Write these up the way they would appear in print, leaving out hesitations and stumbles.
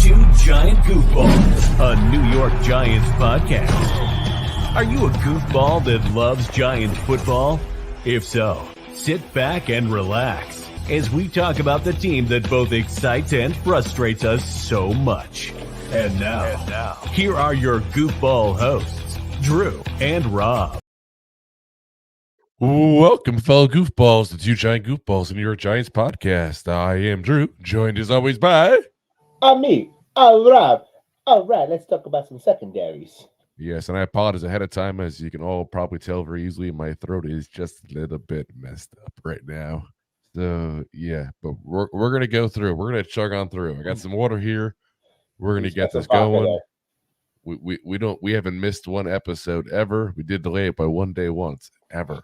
to Giant Goofballs, a New York Giants podcast. Are you a goofball that loves Giants football? If so, sit back and relax as we talk about the team that both excites and frustrates us so much. And now, here are your goofball hosts, Drew and Rob. Welcome, fellow goofballs, to Two Giant Goofballs, the New York Giants podcast. I am Drew, joined as always by... I'm me. I'm Rob. All right, let's talk about some secondaries. Yes, and I apologize ahead of time. As you can all probably tell very easily, my throat is just a little bit messed up right now. So, yeah, but we're going to go through. We're going to chug on through. I got some water here. We're going to get this going. We haven't missed one episode ever. We did delay it by one day once, ever.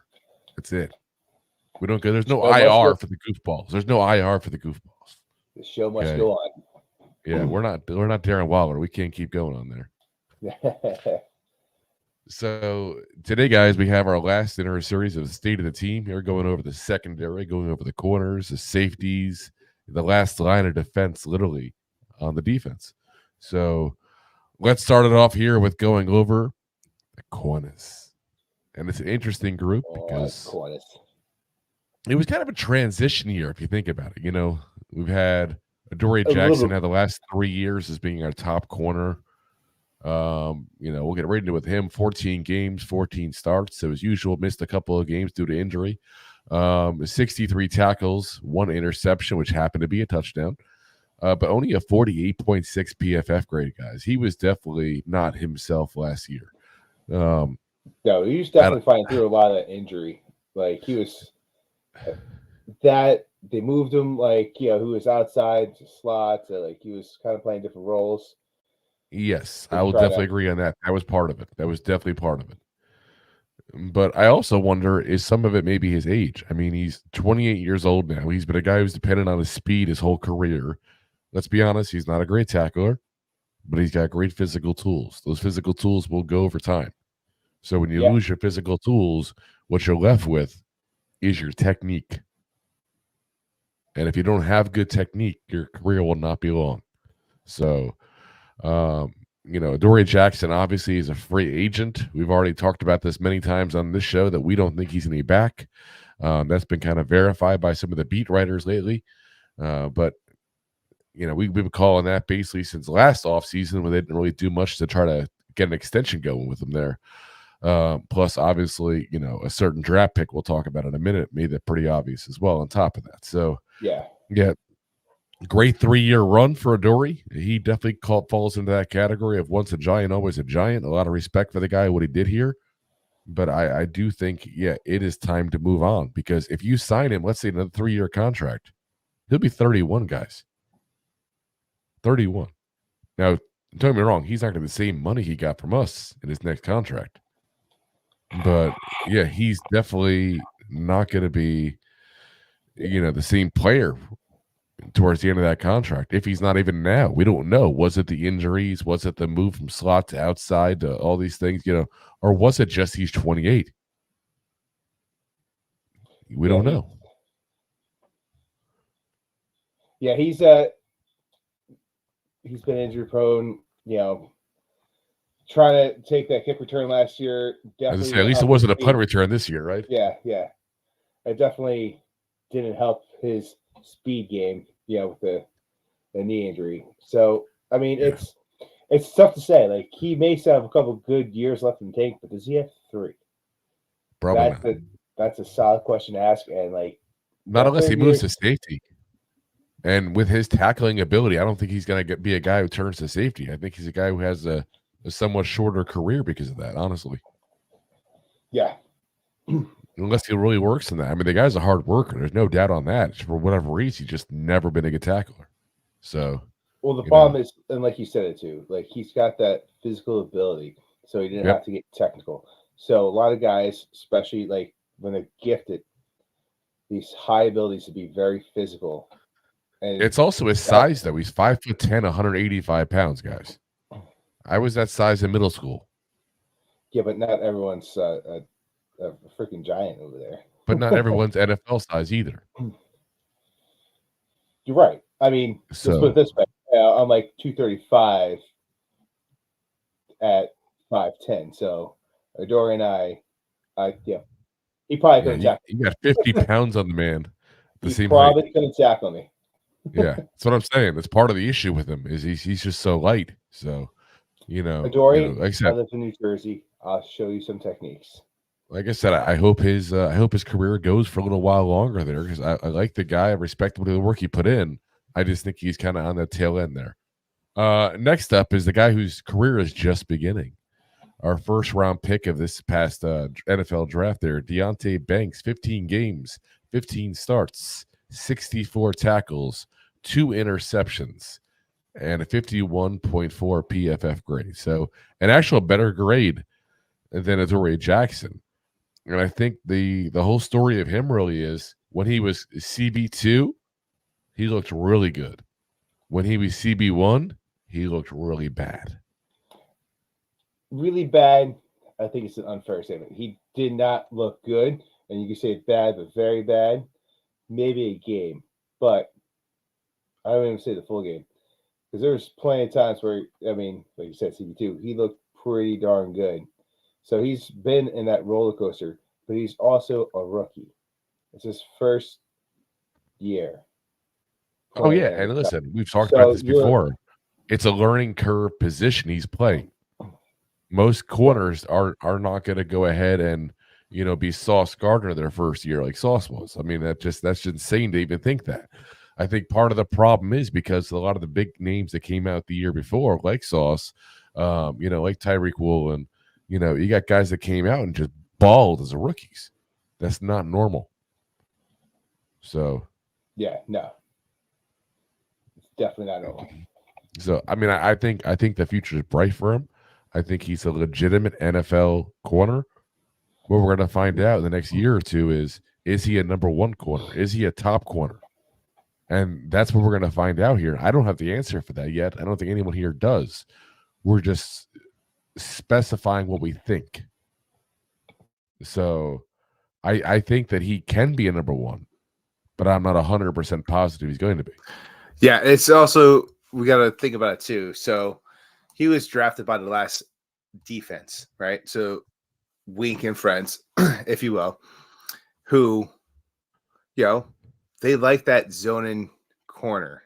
That's it. We don't go. There's no IR for the goofballs. There's no IR for the goofballs. The show must go on. Yeah, we're not Darren Waller. We can't keep going on there. So today, guys, we have our last in our series of the state of the team. We're going over the secondary, going over the corners, the safeties, the last line of defense, literally on the defense. So let's start it off here with going over the corners. And it's an interesting group because it was kind of a transition year, if you think about it. You know, we've had Adoree Jackson had the last 3 years as being our top corner. We'll get right into it with him. 14 games, 14 starts. So as usual, missed a couple of games due to injury. 63 tackles, 1 interception, which happened to be a touchdown. But only a 48.6 PFF grade, guys. He was definitely not himself last year. No, he was definitely fighting through a lot of that injury. Like, he was that they moved him, like, you know, who was outside to slot, to, like, he was kind of playing different roles. Yes, I will definitely agree on that. That was part of it. That was definitely part of it. But I also wonder, is some of it maybe his age? I mean, he's 28 years old now. He's been a guy who's dependent on his speed his whole career. Let's be honest, he's not a great tackler, but he's got great physical tools. Those physical tools will go over time. So when you lose your physical tools, what you're left with is your technique. And if you don't have good technique, your career will not be long. So, Adoree Jackson obviously is a free agent. We've already talked about this many times on this show that we don't think he's any back. That's been kind of verified by some of the beat writers lately. But we've been calling that basically since last offseason when they didn't really do much to try to get an extension going with him there. Plus, obviously, a certain draft pick we'll talk about in a minute made that pretty obvious as well on top of that. So, yeah, great 3-year run for Adoree. He definitely falls into that category of once a Giant, always a Giant. A lot of respect for the guy, what he did here. But I do think, it is time to move on because if you sign him, let's say another 3-year contract, he'll be 31, guys. 31. Now, don't get me wrong, he's not going to get the same money he got from us in his next contract. But, he's definitely not going to be, the same player towards the end of that contract. If he's not even now, we don't know. Was it the injuries? Was it the move from slot to outside to all these things, or was it just he's 28? We don't know. Yeah, he's been injury prone, trying to take that kick return last year. Definitely at least it wasn't a punt return this year, right? Yeah. It definitely didn't help his speed game, with the knee injury. So, I mean, it's tough to say. Like, he may still have a couple good years left in the tank, but does he have 3? Probably that's a solid question to ask. And, like, not unless he moves to safety. And with his tackling ability, I don't think he's going to be a guy who turns to safety. I think he's a guy who has a somewhat shorter career because of that, honestly. Yeah. Unless he really works in that. I mean, the guy's a hard worker. There's no doubt on that. For whatever reason, he's just never been a good tackler. So, well, the problem is, and like you said it too, like he's got that physical ability, so he didn't have to get technical. So a lot of guys, especially like when they're gifted, these high abilities to be very physical. And it's also his size, though. He's 5'10", 185 pounds, guys. I was that size in middle school. Yeah, but not everyone's a freaking giant over there. But not everyone's NFL size either. You're right. I mean, let's put it this way. I'm like 235 at 5'10". So Adoree and he probably couldn't tackle. You got 50 pounds on the man, the He same height. probably couldn't tackle me. Yeah, that's what I'm saying. That's part of the issue with him is he's just so light. So, Adoree, like I I said, live in New Jersey. I'll show you some techniques. I hope his career goes for a little while longer there because I like the guy. I respect the work he put in. I just think he's kind of on the tail end there. Next up is the guy whose career is just beginning. Our first round pick of this past NFL draft there, Deonte Banks, 15 games, 15 starts, 64 tackles, 2 interceptions, and a 51.4 PFF grade. So an actual better grade than Adoree Jackson. And I think the whole story of him really is when he was CB2, he looked really good. When he was CB1, he looked really bad. Really bad, I think it's an unfair statement. He did not look good, and you can say bad, but very bad. Maybe a game, but I don't even say the full game because there's plenty of times where, like you said, CB2, he looked pretty darn good. So he's been in that roller coaster, but he's also a rookie. It's his first year. Oh, yeah. And listen, we've talked about this before. It's a learning curve position he's playing. Most corners are not going to go ahead and, be Sauce Gardner their first year like Sauce was. I mean, that's just insane to even think that. I think part of the problem is because a lot of the big names that came out the year before, like Sauce, like Tyreek Woolen, you got guys that came out and just balled as rookies. That's not normal. So, yeah, no, it's definitely not normal. So, I think the future is bright for him. I think he's a legitimate NFL corner. What we're going to find out in the next year or two is he a number one corner? Is he a top corner? And that's what we're going to find out here. I don't have the answer for that yet. I don't think anyone here does. We're just specifying what we think. So I think that he can be a number one, but I'm not 100% positive he's going to be. Yeah, it's also, we got to think about it too. So he was drafted by the last defense, right? So Wink and friends, if you will, who, they like that zoning corner.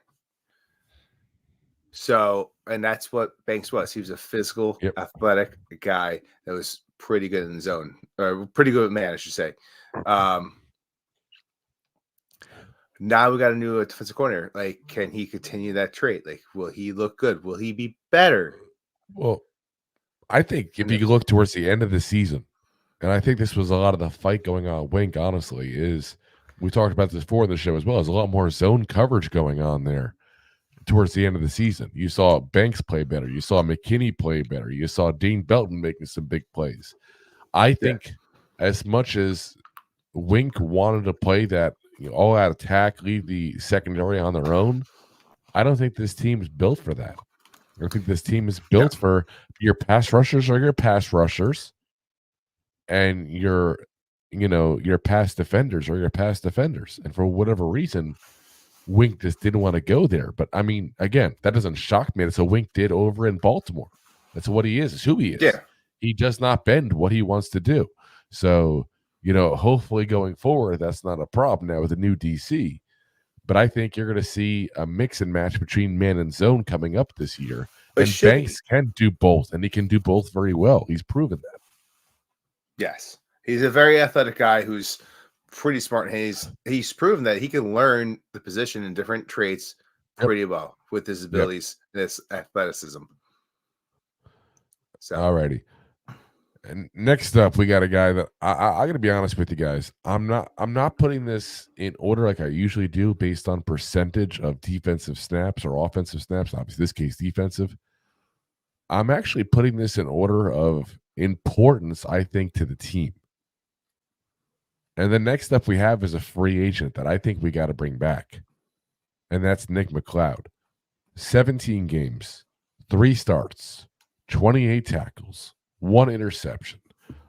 So, and that's what Banks was. He was a physical, athletic guy that was pretty good in the zone, or pretty good man, I should say. Now we got a new defensive corner. Like, can he continue that trait? Like, will he look good? Will he be better? Well, I think if you look towards the end of the season, and I think this was a lot of the fight going on, Wink, honestly, is we talked about this before in the show as well. There's a lot more zone coverage going on there towards the end of the season. You saw Banks play better. You saw McKinney play better. You saw Dean Belton making some big plays. I think as much as Wink wanted to play that all-out attack, leave the secondary on their own, I don't think this team is built for that. I think this team is built for your pass rushers or your pass rushers, and your pass defenders or your pass defenders. And for whatever reason, Wink just didn't want to go there. But again, that doesn't shock me. That's what Wink did over in Baltimore. That's what he is. It's who he is. Yeah. He does not bend what he wants to do. So, hopefully going forward, that's not a problem now with the new DC. But I think you're going to see a mix and match between man and zone coming up this year. And Banks can do both, and he can do both very well. He's proven that. Yes. He's a very athletic guy who's pretty smart. And he's proven that he can learn the position and different traits pretty well with his abilities and his athleticism. So, alrighty. And next up, we got a guy that I got to be honest with you guys. I'm not putting this in order like I usually do based on percentage of defensive snaps or offensive snaps. Obviously, this case defensive. I'm actually putting this in order of importance, I think, to the team. And the next up we have is a free agent that I think we got to bring back, and that's Nick McCloud. 17 games, 3 starts, 28 tackles, 1 interception.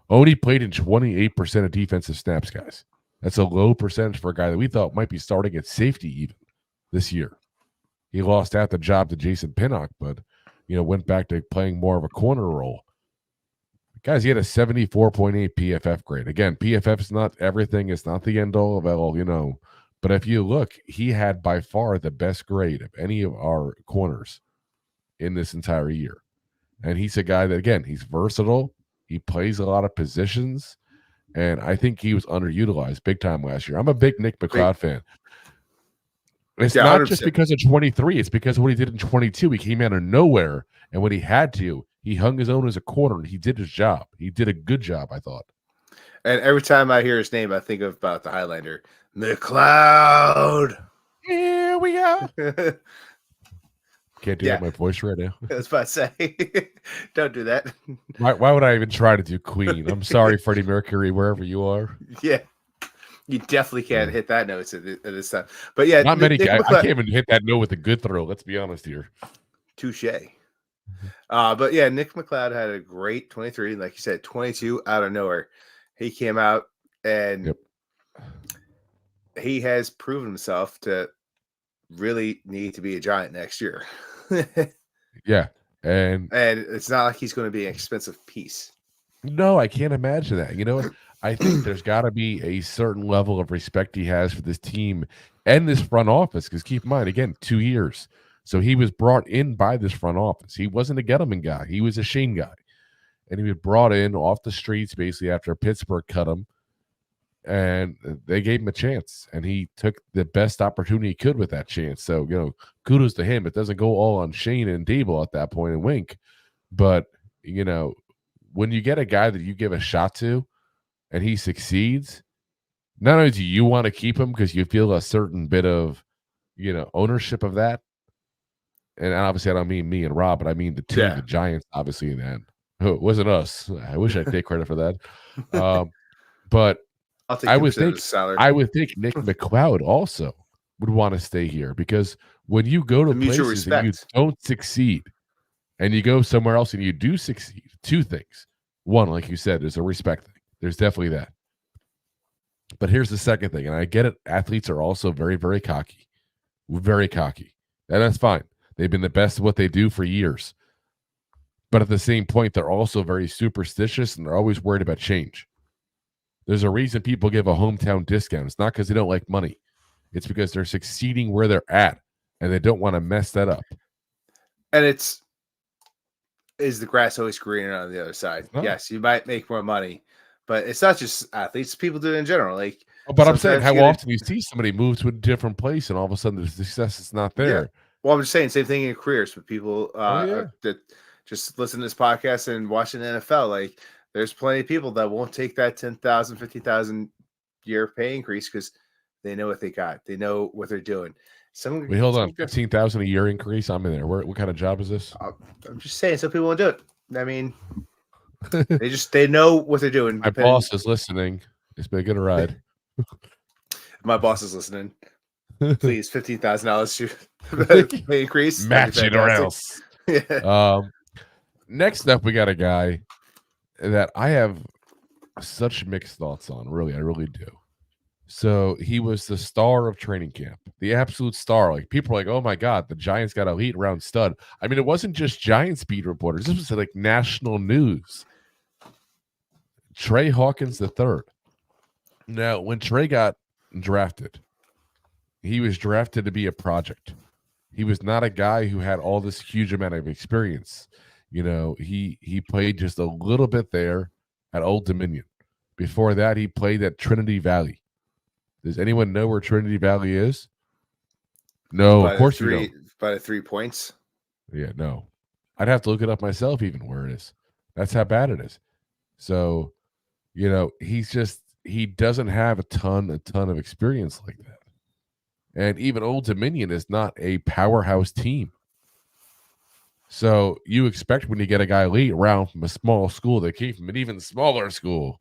Only played in 28% of defensive snaps, guys. That's a low percentage for a guy that we thought might be starting at safety even this year. He lost out the job to Jason Pinnock, but went back to playing more of a corner role. Guys, he had a 74.8 PFF grade. Again, PFF is not everything. It's not the end all of it all, But if you look, he had by far the best grade of any of our corners in this entire year. And he's a guy that, again, he's versatile. He plays a lot of positions. And I think he was underutilized big time last year. I'm a big Nick McCloud fan. It's not 100%. Just because of 23. It's because of what he did in 22. He came out of nowhere. And when he had to, he hung his own as a corner. And he did his job. He did a good job, I thought. And every time I hear his name, I think about the Highlander. McCloud. Here we are. Can't do that with my voice right now. I was about to say, don't do that. Why would I even try to do Queen? I'm sorry, Freddie Mercury, wherever you are. Yeah. You definitely can't hit that note at this time. But yeah, not many. I can't even hit that note with a good throw. Let's be honest here. Touche. But yeah, Nick McCloud had a great 23. Like you said, 22 out of nowhere. He came out and he has proven himself to really need to be a Giant next year. Yeah. And it's not like he's going to be an expensive piece. No, I can't imagine that. I think there's got to be a certain level of respect he has for this team and this front office. Because keep in mind, again, 2 years. So he was brought in by this front office. He wasn't a Gettleman guy. He was a Shane guy. And he was brought in off the streets basically after Pittsburgh cut him. And they gave him a chance. And he took the best opportunity he could with that chance. So, kudos to him. It doesn't go all on Shane and Dable at that point and Wink. But, when you get a guy that you give a shot to and he succeeds, not only do you want to keep him because you feel a certain bit of, ownership of that. And obviously I don't mean me and Rob, but I mean the two, the Giants, obviously, in the end. It wasn't us. I wish I'd take credit for that. But I would think Nick McCloud also would want to stay here because when you go to places and you don't succeed and you go somewhere else and you do succeed, two things. One, like you said, there's a respect thing. There's definitely that. But here's the second thing, and I get it. Athletes are also very, very cocky. Very cocky. And that's fine. They've been the best at what they do for years. But at the same point, they're also very superstitious and they're always worried about change. There's a reason people give a hometown discount. It's not because they don't like money. It's because they're succeeding where they're at and they don't want to mess that up. And is the grass always greener on the other side? Oh. Yes, you might make more money, but it's not just athletes. People do it in general. But I'm saying how often you see somebody move to a different place and all of a sudden the success is not there. Yeah. Well, I'm just saying same thing in careers with people that just listen to this podcast and watching the NFL. There's plenty of people that won't take that $10,000, $50,000 year pay increase because they know what they got. They know what they're doing. Wait, hold on. $15,000 a year increase? I'm in there. What kind of job is this? I'm just saying some people won't do it. I mean, they know what they're doing. My boss is listening. It's been a good ride. My boss is listening. Please, $15,000 pay increase. Match it or else. Yeah. Next up, we got a guy that I have such mixed thoughts on. Really, I really do. So he was the star of training camp, the absolute star. People are like, oh my God, the Giants got a elite round stud. I mean, it wasn't just Giants beat reporters. This was national news. Tre Hawkins III. Now, when Tre got drafted, he was drafted to be a project. He was not a guy who had all this huge amount of experience. He played just a little bit there at Old Dominion. Before that, he played at Trinity Valley. Does anyone know where Trinity Valley is? No, of course you don't. By the 3 points? Yeah, no. I'd have to look it up myself even where it is. That's how bad it is. So, he doesn't have a ton of experience like that. And even Old Dominion is not a powerhouse team. So you expect when you get a guy late round from a small school that came from an even smaller school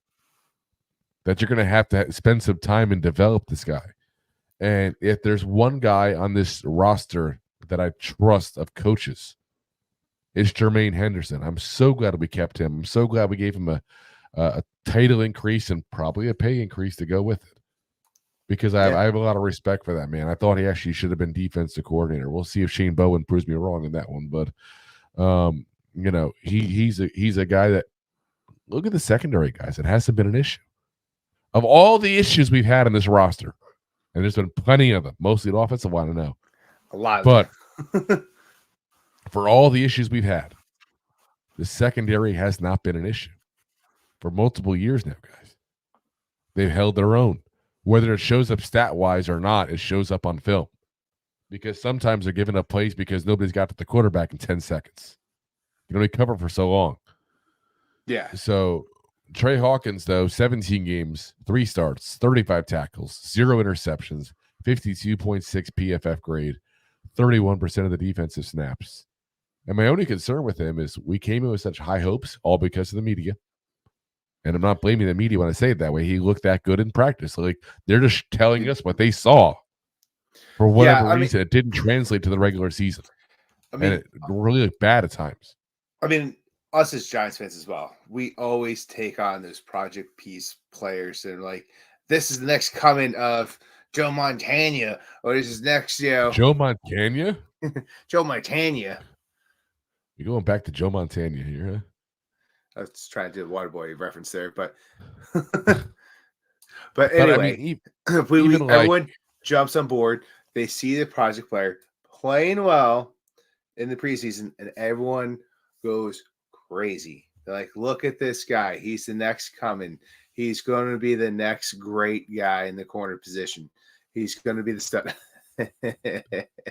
that you're going to have to spend some time and develop this guy. And if there's one guy on this roster that I trust of coaches, it's Jermaine Henderson. I'm so glad we kept him. I'm so glad we gave him a title increase and probably a pay increase to go with it. because I have a lot of respect for that man. I thought he actually should have been defensive coordinator. We'll see if Shane Bowen proves me wrong in that one, but he's a guy that, look at the secondary guys. It hasn't been an issue. Of all the issues we've had in this roster, and there's been plenty of them, mostly the offensive line, I know. A lot. But for all the issues we've had, the secondary has not been an issue for multiple years now, guys. They've held their own. Whether it shows up stat-wise or not, it shows up on film. Because sometimes they're giving up plays because nobody's got to the quarterback in 10 seconds. You can only cover for so long. Yeah. So Tre Hawkins, though, 17 games, 3 starts, 35 tackles, 0 interceptions, 52.6 PFF grade, 31% of the defensive snaps. And my only concern with him is we came in with such high hopes, all because of the media. And I'm not blaming the media when I say it that way. He looked that good in practice. Like, they're just telling us what they saw. For whatever reason, it didn't translate to the regular season. And it really looked bad at times. I mean, us as Giants fans as well, we always take on those project piece players and like, this is the next coming of Joe Montana, or this is next, Joe Montana? Joe Montana. You're going back to Joe Montana here, huh? I was trying to do the Waterboy reference there, but anyway, everyone jumps on board. They see the project player playing well in the preseason, and everyone goes crazy. They're like, look at this guy. He's the next coming. He's going to be the next great guy in the corner position. He's going to be the stud.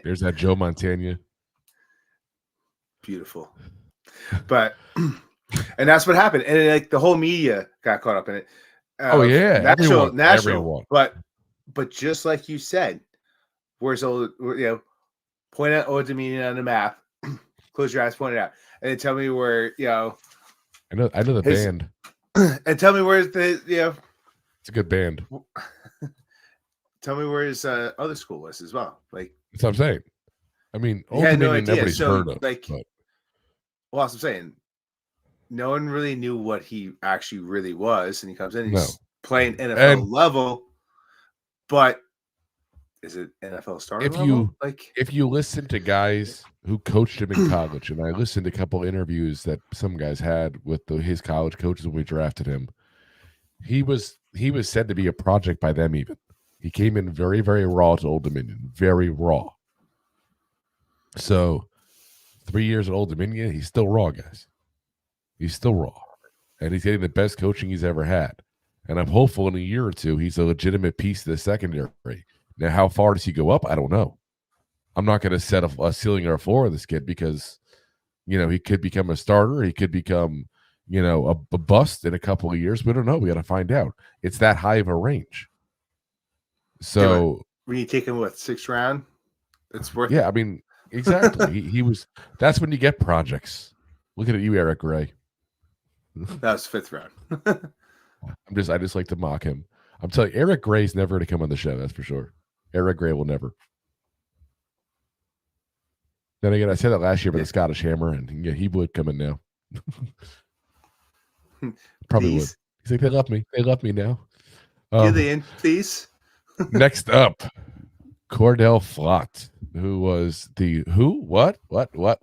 There's that Joe Montana. Beautiful. But and that's what happened. And like the whole media got caught up in it. National. Everyone. But just like you said, where's point out Old Dominion on the map, close your eyes, point it out, and then tell me where I know the band. And tell me where's the it's a good band. Tell me where his other school was as well. Like that's what I'm saying. I mean, Old Dominion nobody's heard of. Like, well, that's what I'm saying. No one really knew what he actually really was, and he comes in and he's playing NFL level. But is it NFL starter level? If you listen to guys who coached him in college, and I listened to a couple of interviews that some guys had with his college coaches when we drafted him, he was said to be a project by them. Even he came in very, very raw to Old Dominion, very raw. So 3 years at Old Dominion, he's still raw, guys. He's still raw, and he's getting the best coaching he's ever had. And I'm hopeful in a year or two he's a legitimate piece of the secondary. Now, how far does he go up? I don't know. I'm not going to set a ceiling or a floor of this kid because, he could become a starter. He could become, a bust in a couple of years. We don't know. We got to find out. It's that high of a range. So when you take him with 6th round, it's worth it. Yeah, I mean, exactly. he was. That's when you get projects. Looking at you, Eric Gray. That was 5th round. I just like to mock him. I'm telling you, Eric Gray's never going to come on the show. That's for sure. Eric Gray will never. Then again, I said that last year about the Scottish Hammer, and he would come in now. Probably would. He's like, they love me. They love me now. Get the in, please. Next up, Cor'Dale Flott, who was who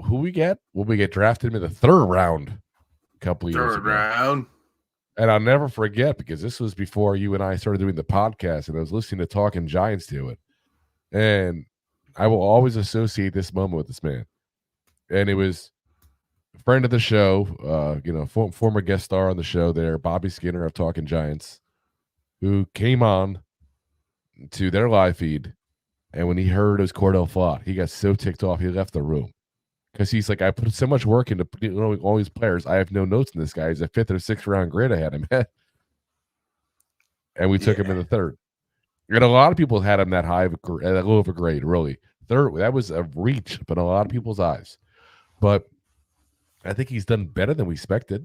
we get? Well, we get drafted in the 3rd round a couple of years ago. 3rd round. And I'll never forget, because this was before you and I started doing the podcast, and I was listening to Talking Giants do it. And I will always associate this moment with this man. And it was a friend of the show, former guest star on the show there, Bobby Skinner of Talking Giants, who came on to their live feed. And when he heard it was Cor'Dale Flott, he got so ticked off, he left the room. Because he's like, I put so much work into knowing all these players. I have no notes in this guy. He's a 5th or 6th round grade I had him at. And we took him in the 3rd. And a lot of people had him that high, that low of a grade, really. 3rd, that was a reach up in a lot of people's eyes. But I think he's done better than we expected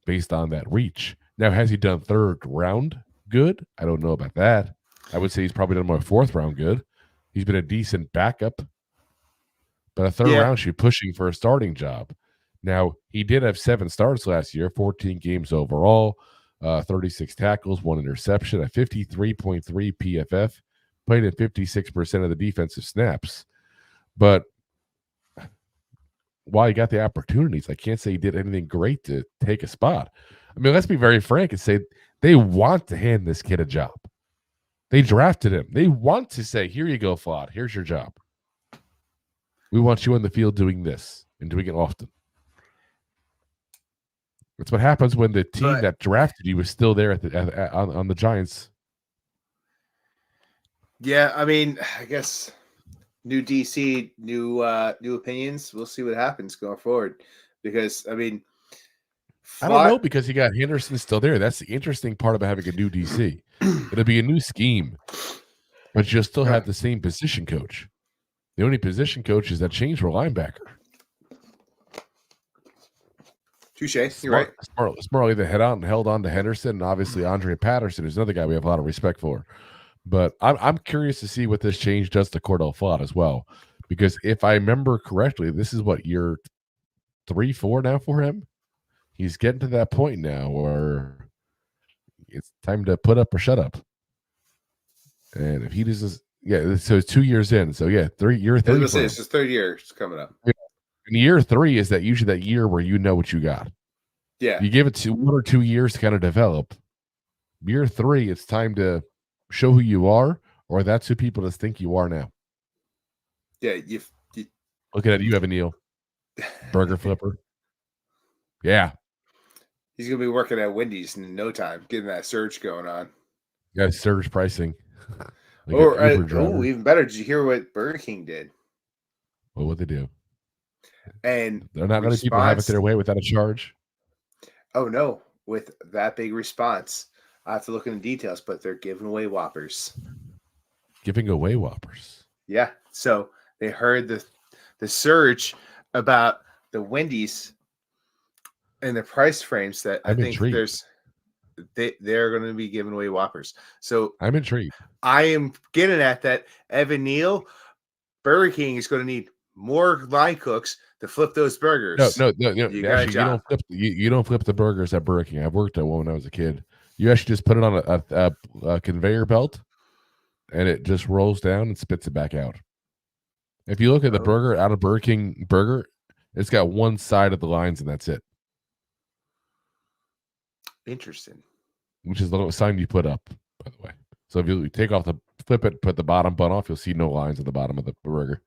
based on that reach. Now, has he done 3rd round good? I don't know about that. I would say he's probably done more 4th round good. He's been a decent backup. But a 3rd round, she's pushing for a starting job. Now, he did have 7 starts last year, 14 games overall. 36 tackles, 1 interception, a 53.3 PFF, played in 56% of the defensive snaps. But while he got the opportunities, I can't say he did anything great to take a spot. I mean, let's be very frank and say they want to hand this kid a job. They drafted him. They want to say, here you go, Flott. Here's your job. We want you on the field doing this and doing it often. That's what happens when the team that drafted you was still there on the Giants. Yeah, I mean, I guess new DC, new opinions. We'll see what happens going forward. Because, I mean, I don't know, because you got Henderson still there. That's the interesting part about having a new DC. It'll be a new scheme, but you'll still have the same position coach. The only position coaches that changed were linebacker. Touché. You're right. Smartly they held on to Henderson, and obviously Andre Patterson is another guy we have a lot of respect for. But I'm curious to see what this change does to Cor'Dale Flott as well, because if I remember correctly, this is what, year 3, 4 now for him. He's getting to that point now where it's time to put up or shut up. And if he doesn't, so it's 2 years in. So year 3. It's his third year coming up. And year 3 is that usually that year where you know what you got. Yeah. You give it 1 or 2 years to kind of develop. Year 3, it's time to show who you are, or that's who people just think you are now. Yeah. You look at it. You have a Neil. Burger flipper. Yeah. He's going to be working at Wendy's in no time, getting that surge going on. Yeah, surge pricing. Even better. Did you hear what Burger King did? Well, what they do? And they're not letting people have it their way without a charge. Oh no! With that big response, I have to look into details, but they're giving away Whoppers. Giving away Whoppers. Yeah. So they heard the surge about the Wendy's and the price frames that I think intrigued. They're going to be giving away Whoppers. So I'm intrigued. I am getting at that. Evan Neal, Burger King is going to need more line cooks to flip those burgers. No. Actually, you don't flip the burgers at Burger King. I've worked at one when I was a kid. You actually just put it on a conveyor belt, and it just rolls down and spits it back out. If you look at the burger out of Burger King burger, it's got one side of the lines, and that's it. Interesting. Which is the sign you put up, by the way. So if you flip it, put the bottom bun off, you'll see no lines at the bottom of the burger.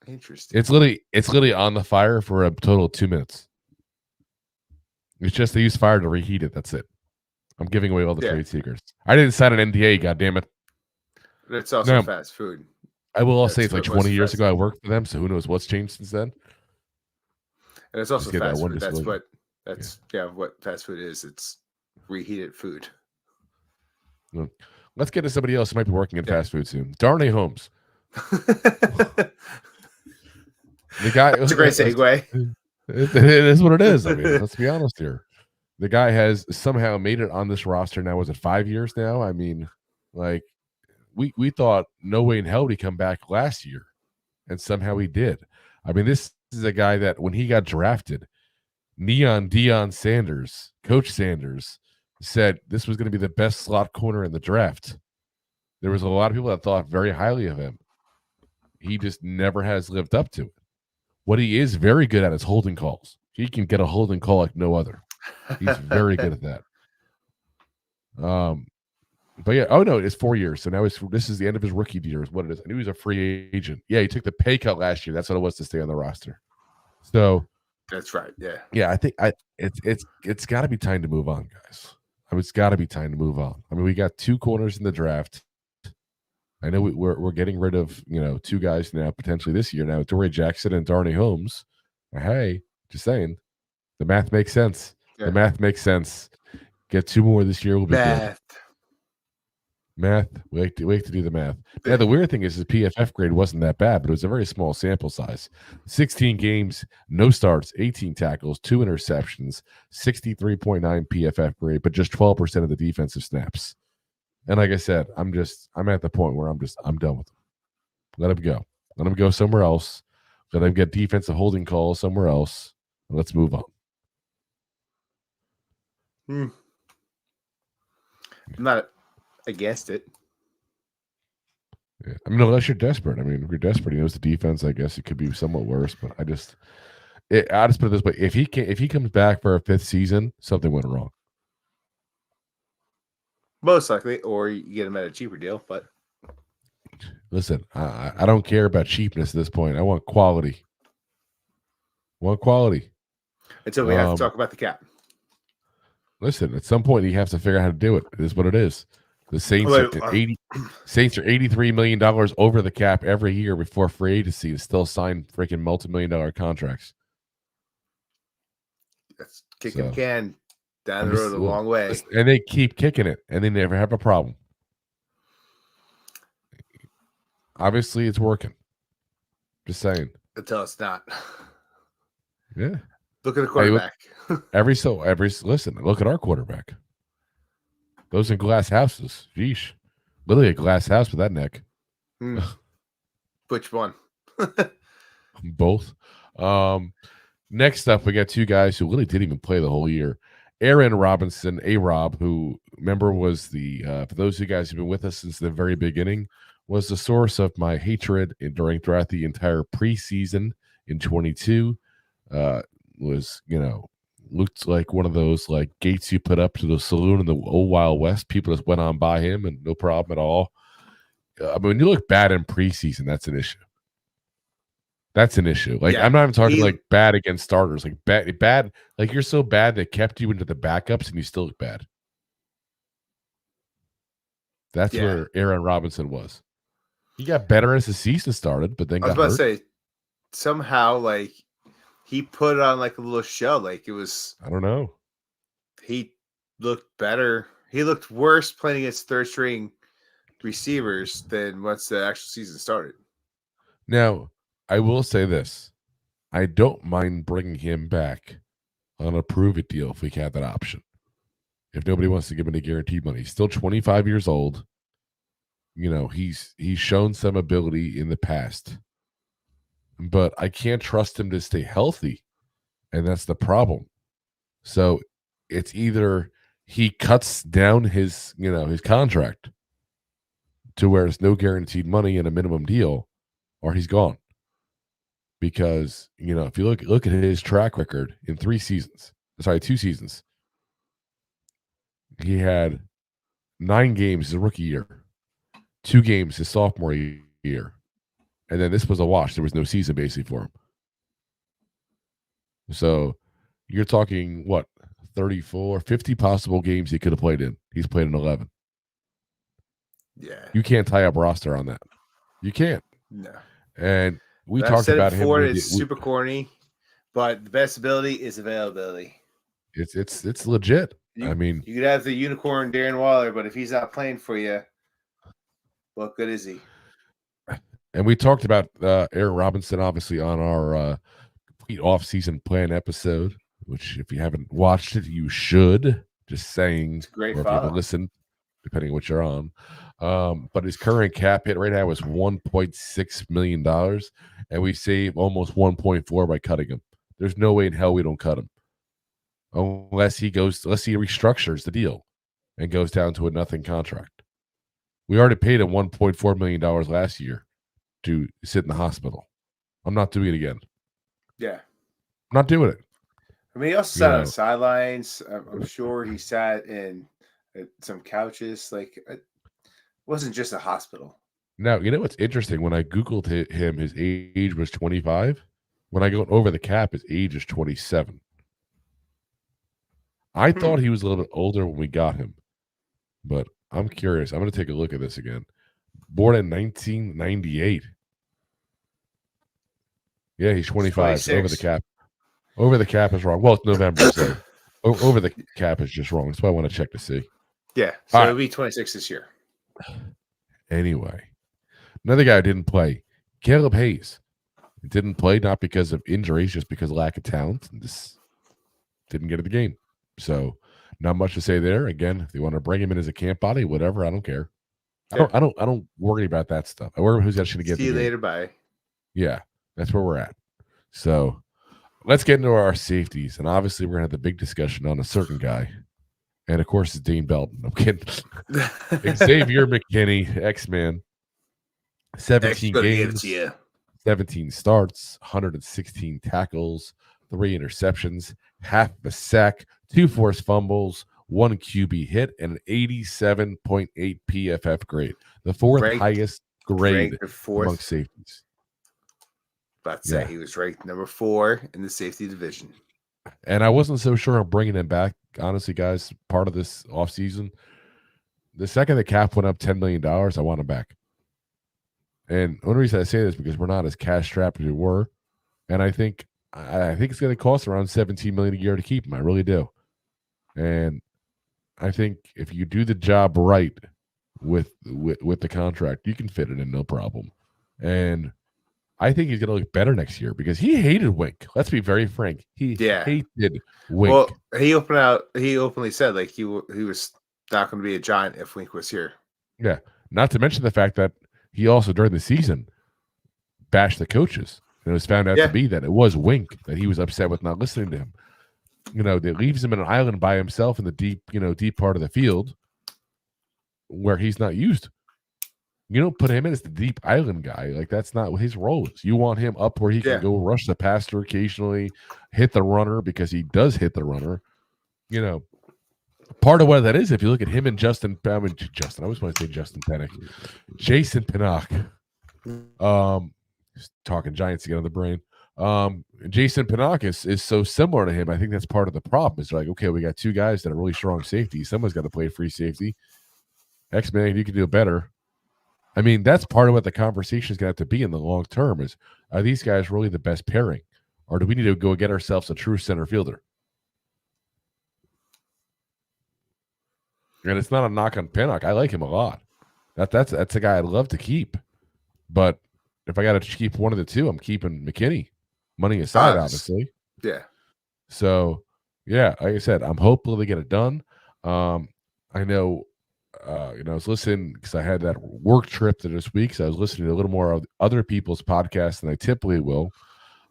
Interesting. It's literally on the fire for a total of 2 minutes. It's just they use fire to reheat it. That's it. I'm giving away all the trade secrets. I didn't sign an NDA, goddammit. It's also fast food. I will also say it's like 20 years ago I worked for them, so who knows what's changed since then. And it's also fast food. That's what fast food is. It's reheated food. Well, let's get to somebody else who might be working in fast food soon. Darnay Holmes. The guy. That's a great segue. It is what it is. I mean, let's be honest here. The guy has somehow made it on this roster now. Was it 5 years now? I mean, like we thought no way in hell would he come back last year, and somehow he did. I mean, this is a guy that when he got drafted, Deion Sanders, Coach Sanders, said this was going to be the best slot corner in the draft. There was a lot of people that thought very highly of him. He just never has lived up to it. What he is very good at is holding calls. He can get a holding call like no other. He's very good at that. But yeah, it's 4 years. So now this is the end of his rookie year is what it is. I knew he was a free agent. Yeah, he took the pay cut last year. That's what it was to stay on the roster. So that's right. Yeah. Yeah, I think it's got to be time to move on, guys. It's got to be time to move on. I mean, we got 2 corners in the draft. I know we're getting rid of 2 guys now potentially this year now, Adoree Jackson and Darnay Holmes. Hey, just saying, the math makes sense. Yeah. The math makes sense. Get 2 more this year will be good. Math. We like to do the math. Yeah, the weird thing is his PFF grade wasn't that bad, but it was a very small sample size. 16 games, no starts, 18 tackles, 2 interceptions, 63.9 PFF grade, but just 12% of the defensive snaps. And like I said, I'm at the point where I'm done with him. Let him go. Let him go somewhere else. Let him get defensive holding calls somewhere else. And let's move on. I'm not against it. Yeah. I mean, unless you're desperate. I mean, if you're desperate, he knows the defense. I guess it could be somewhat worse. But I just put it this way: if he comes back for a 5th season, something went wrong. Most likely, or you get him at a cheaper deal. But listen, I don't care about cheapness at this point. I want quality. Until we have to talk about the cap. Listen, at some point, he has to figure out how to do it. It is what it is. The Saints are $83 million over the cap every year before free agency and still sign freaking multi-million-dollar contracts. That's kicking can down the road a long way. And they keep kicking it, and they never have a problem. Obviously, it's working. Just saying. Until it's not. Yeah. Look at the quarterback. Listen, look at our quarterback. Those in glass houses. Sheesh. Literally a glass house with that neck. Which one? Both. Next up, we got 2 guys who really didn't even play the whole year. Aaron Robinson, A-Rob, who, remember, was for those of you guys who've been with us since the very beginning, was the source of my hatred throughout the entire preseason in 22. Looked like one of those like gates you put up to the saloon in the old Wild West. People just went on by him and no problem at all. I mean, when you look bad in preseason, that's an issue. Like, I'm not even talking like bad against starters, like bad, like you're so bad they kept you into the backups and you still look bad. That's where Aaron Robinson was. He got better as the season started, but then I was about to say, somehow, like, he put on like a little show. Like, it was, I don't know. He looked better. He looked worse playing against 3rd string receivers than once the actual season started. Now, I will say this. I don't mind bringing him back on a prove-it deal if we have that option. If nobody wants to give him any guaranteed money. He's still 25 years old. You know, he's shown some ability in the past. But I can't trust him to stay healthy. And that's the problem. So it's either he cuts down his contract to where it's no guaranteed money and a minimum deal, or he's gone. Because, if you look at his track record in 2 seasons, he had 9 games his rookie year, 2 games his sophomore year, and then this was a wash. There was no season basically for him. So you're talking, 34, 50 possible games he could have played in. He's played in 11. Yeah. You can't tie up roster on that. You can't. No. And we talked about him. It's super corny, but the best ability is availability. It's legit. You could have the unicorn Darren Waller, but if he's not playing for you, what good is he? And we talked about Aaron Robinson, obviously, on our complete off-season plan episode, which if you haven't watched it, you should. Just saying. It's great. Or if you haven't listened, depending on what you're on. But his current cap hit right now is $1.6 million, and we save almost 1.4 by cutting him. There's no way in hell we don't cut him. Unless he restructures the deal and goes down to a nothing contract. We already paid him $1.4 million last year to sit in the hospital. I'm not doing it again. Yeah. I'm not doing it. I mean, he also sat on the sidelines. I'm sure he sat in some couches. Like, it wasn't just a hospital. Now, you know what's interesting? When I Googled him, his age was 25. When I go over the cap, his age is 27. I thought he was a little bit older when we got him, but I'm curious. I'm going to take a look at this again. Born in 1998. Yeah, he's 25. So over the cap. Over the cap is wrong. Well, it's November, so over the cap is just wrong. That's why I want to check to see. Yeah, so it'll be 26 this year. Anyway, another guy who didn't play, Kaleb Hayes. He didn't play not because of injuries, just because of lack of talent. And just didn't get to the game. So not much to say there. Again, if you want to bring him in as a camp body, whatever, I don't care. Yeah. I don't worry about that stuff. I worry about who's actually going to get. See you later. Bye. Yeah, that's where we're at. So let's get into our safeties, and obviously we're gonna have the big discussion on a certain guy, And of course, it's Dane Belton. I'm kidding. Xavier McKinney, X-Man. 17 games, 17 starts, 116 tackles, 3 interceptions, half a sack, 2 forced fumbles, 1 QB hit, and an 87.8 PFF grade. The fourth highest grade among safeties. About to say he was ranked number 4 in the safety division. And I wasn't so sure on bringing him back, honestly, guys. Part of this offseason, the second the cap went up $10 million, I want him back. And the only reason I say this is because we're not as cash strapped as we were, and I think it's going to cost around $17 million a year to keep him. I really do. And I think if you do the job right with the contract, you can fit it in no problem. And I think he's going to look better next year because he hated Wink. Let's be very frank. He hated Wink. Well, he openly said like he was not going to be a Giant if Wink was here. Yeah. Not to mention the fact that he also, during the season, bashed the coaches. And it was found out to be that it was Wink that he was upset with not listening to him. That leaves him in an island by himself in the deep part of the field where he's not used. You don't put him in as the deep island guy. Like, that's not what his role is. You want him up where he can go rush the passer occasionally, hit the runner because he does hit the runner. Part of what that is, if you look at him and Jason Pinnock. Talking Giants again on the brain. Jason Pinnock is so similar to him. I think that's part of the problem. It's like, okay, we got 2 guys that are really strong safeties. Someone's got to play free safety. X-Man, you can do better. I mean, that's part of what the conversation is going to have to be in the long term is, are these guys really the best pairing? Or do we need to go get ourselves a true center fielder? And it's not a knock on Pinnock. I like him a lot. That's a guy I'd love to keep. But if I got to keep one of the 2, I'm keeping McKinney. Money aside, obviously. Yeah. So, like I said, I'm hopeful to get it done. I know, I was listening because I had that work trip this week, so I was listening to a little more of other people's podcasts than I typically will.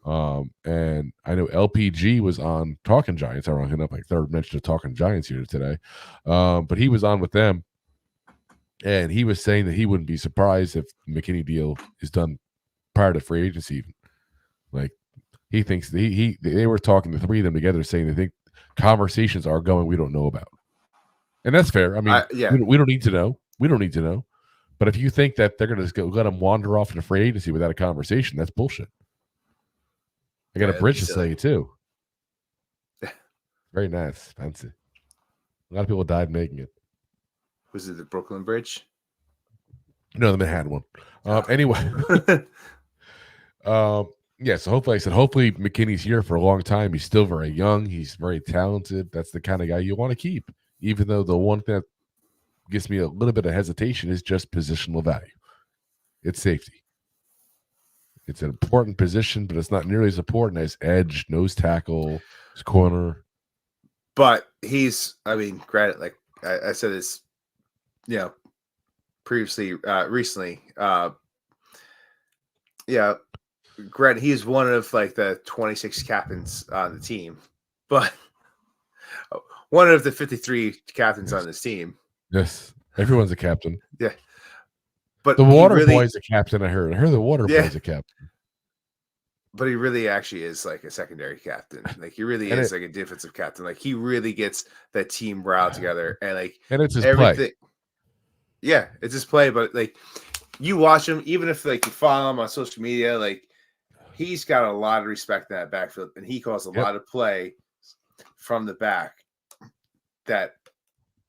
And I know LPG was on Talking Giants. I don't know, like third mention of Talking Giants here today. But he was on with them, and he was saying that he wouldn't be surprised if the McKinney deal is done prior to free agency. Like, he thinks they were talking, the 3 of them together, saying they think conversations are going we don't know about. And that's fair. I mean, we don't need to know. We don't need to know. But if you think that they're going to let him wander off into free agency without a conversation, that's bullshit. I got a bridge to say too. Very nice, fancy. A lot of people died making it. Was it the Brooklyn Bridge? No, the Manhattan one. Anyway, so hopefully McKinney's here for a long time. He's still very young. He's very talented. That's the kind of guy you want to keep. Even though the one thing that gives me a little bit of hesitation is just positional value. It's safety. It's an important position, but it's not nearly as important as edge, nose tackle, corner. But granted, like I said this, recently. Granted, he's one of like the 26 captains on the team, but one of the 53 captains on this team. Yes, everyone's a captain. Yeah. But the water boy's a captain, I heard. The water boy's a captain. But he really actually is like a secondary captain. Like, he really is like a defensive captain. Like, he really gets that team morale together. And it's his play. Yeah, it's his play. But like, you watch him, even if like you follow him on social media, like, he's got a lot of respect in that backfield. And he calls a lot of play from the back that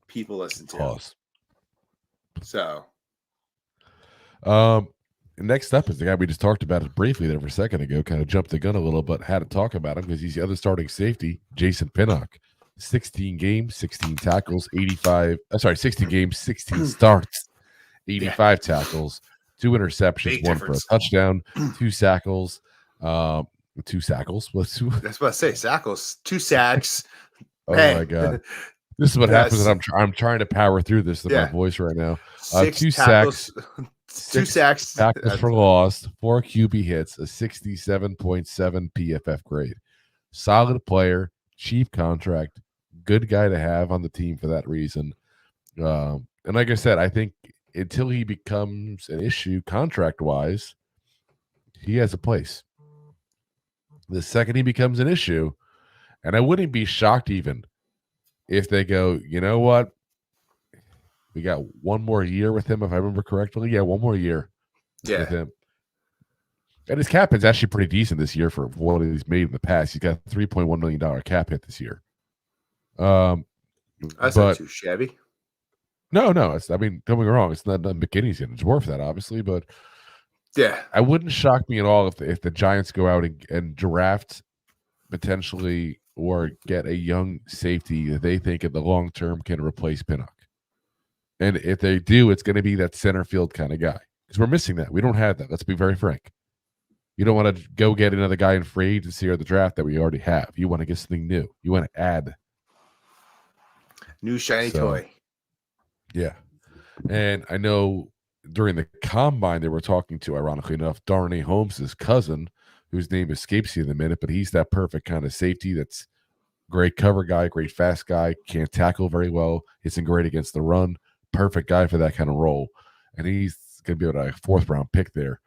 people listen to. Pause. So. Next up is the guy we just talked about it briefly there for a second ago. Kind of jumped the gun a little bit, had to talk about him because he's the other starting safety, Jason Pinnock. 16 games, 16 tackles, 16 games, 16 starts, 85 tackles, 2 interceptions, Big 1 difference. for a touchdown, 2 sackles. 2 sackles. That's what I say. Sackles. 2 sacks. Oh my god. This is what happens when I'm trying to power through this with my voice right now. 2 sacks. 2 sacks. Tackles for loss, 4 QB hits, a 67.7 PFF grade. Solid player, cheap contract, good guy to have on the team for that reason. And like I said, I think until he becomes an issue contract-wise, he has a place. The second he becomes an issue, and I wouldn't be shocked even if they go, you know what? We got one more year with him, if I remember correctly. Yeah, one more year with him. And his cap hit's actually pretty decent this year for what he's made in the past. He's got a $3.1 million cap hit this year. That's not too shabby. No. Don't get me wrong. It's not McKinney's getting dwarf that, obviously, but yeah, I wouldn't shock me at all if the Giants go out and draft potentially or get a young safety that they think in the long term can replace Pinnock. And if they do, it's going to be that center field kind of guy because we're missing that. We don't have that. Let's be very frank. You don't want to go get another guy in free agency or the draft that we already have. You want to get something new. You want to add new shiny toy. Yeah. And I know during the combine they were talking to, ironically enough, Darnay Holmes' cousin, whose name escapes you in a minute, but he's that perfect kind of safety that's great cover guy, great fast guy, can't tackle very well, isn't great against the run, perfect guy for that kind of role. And he's going to be able to a 4th round pick there.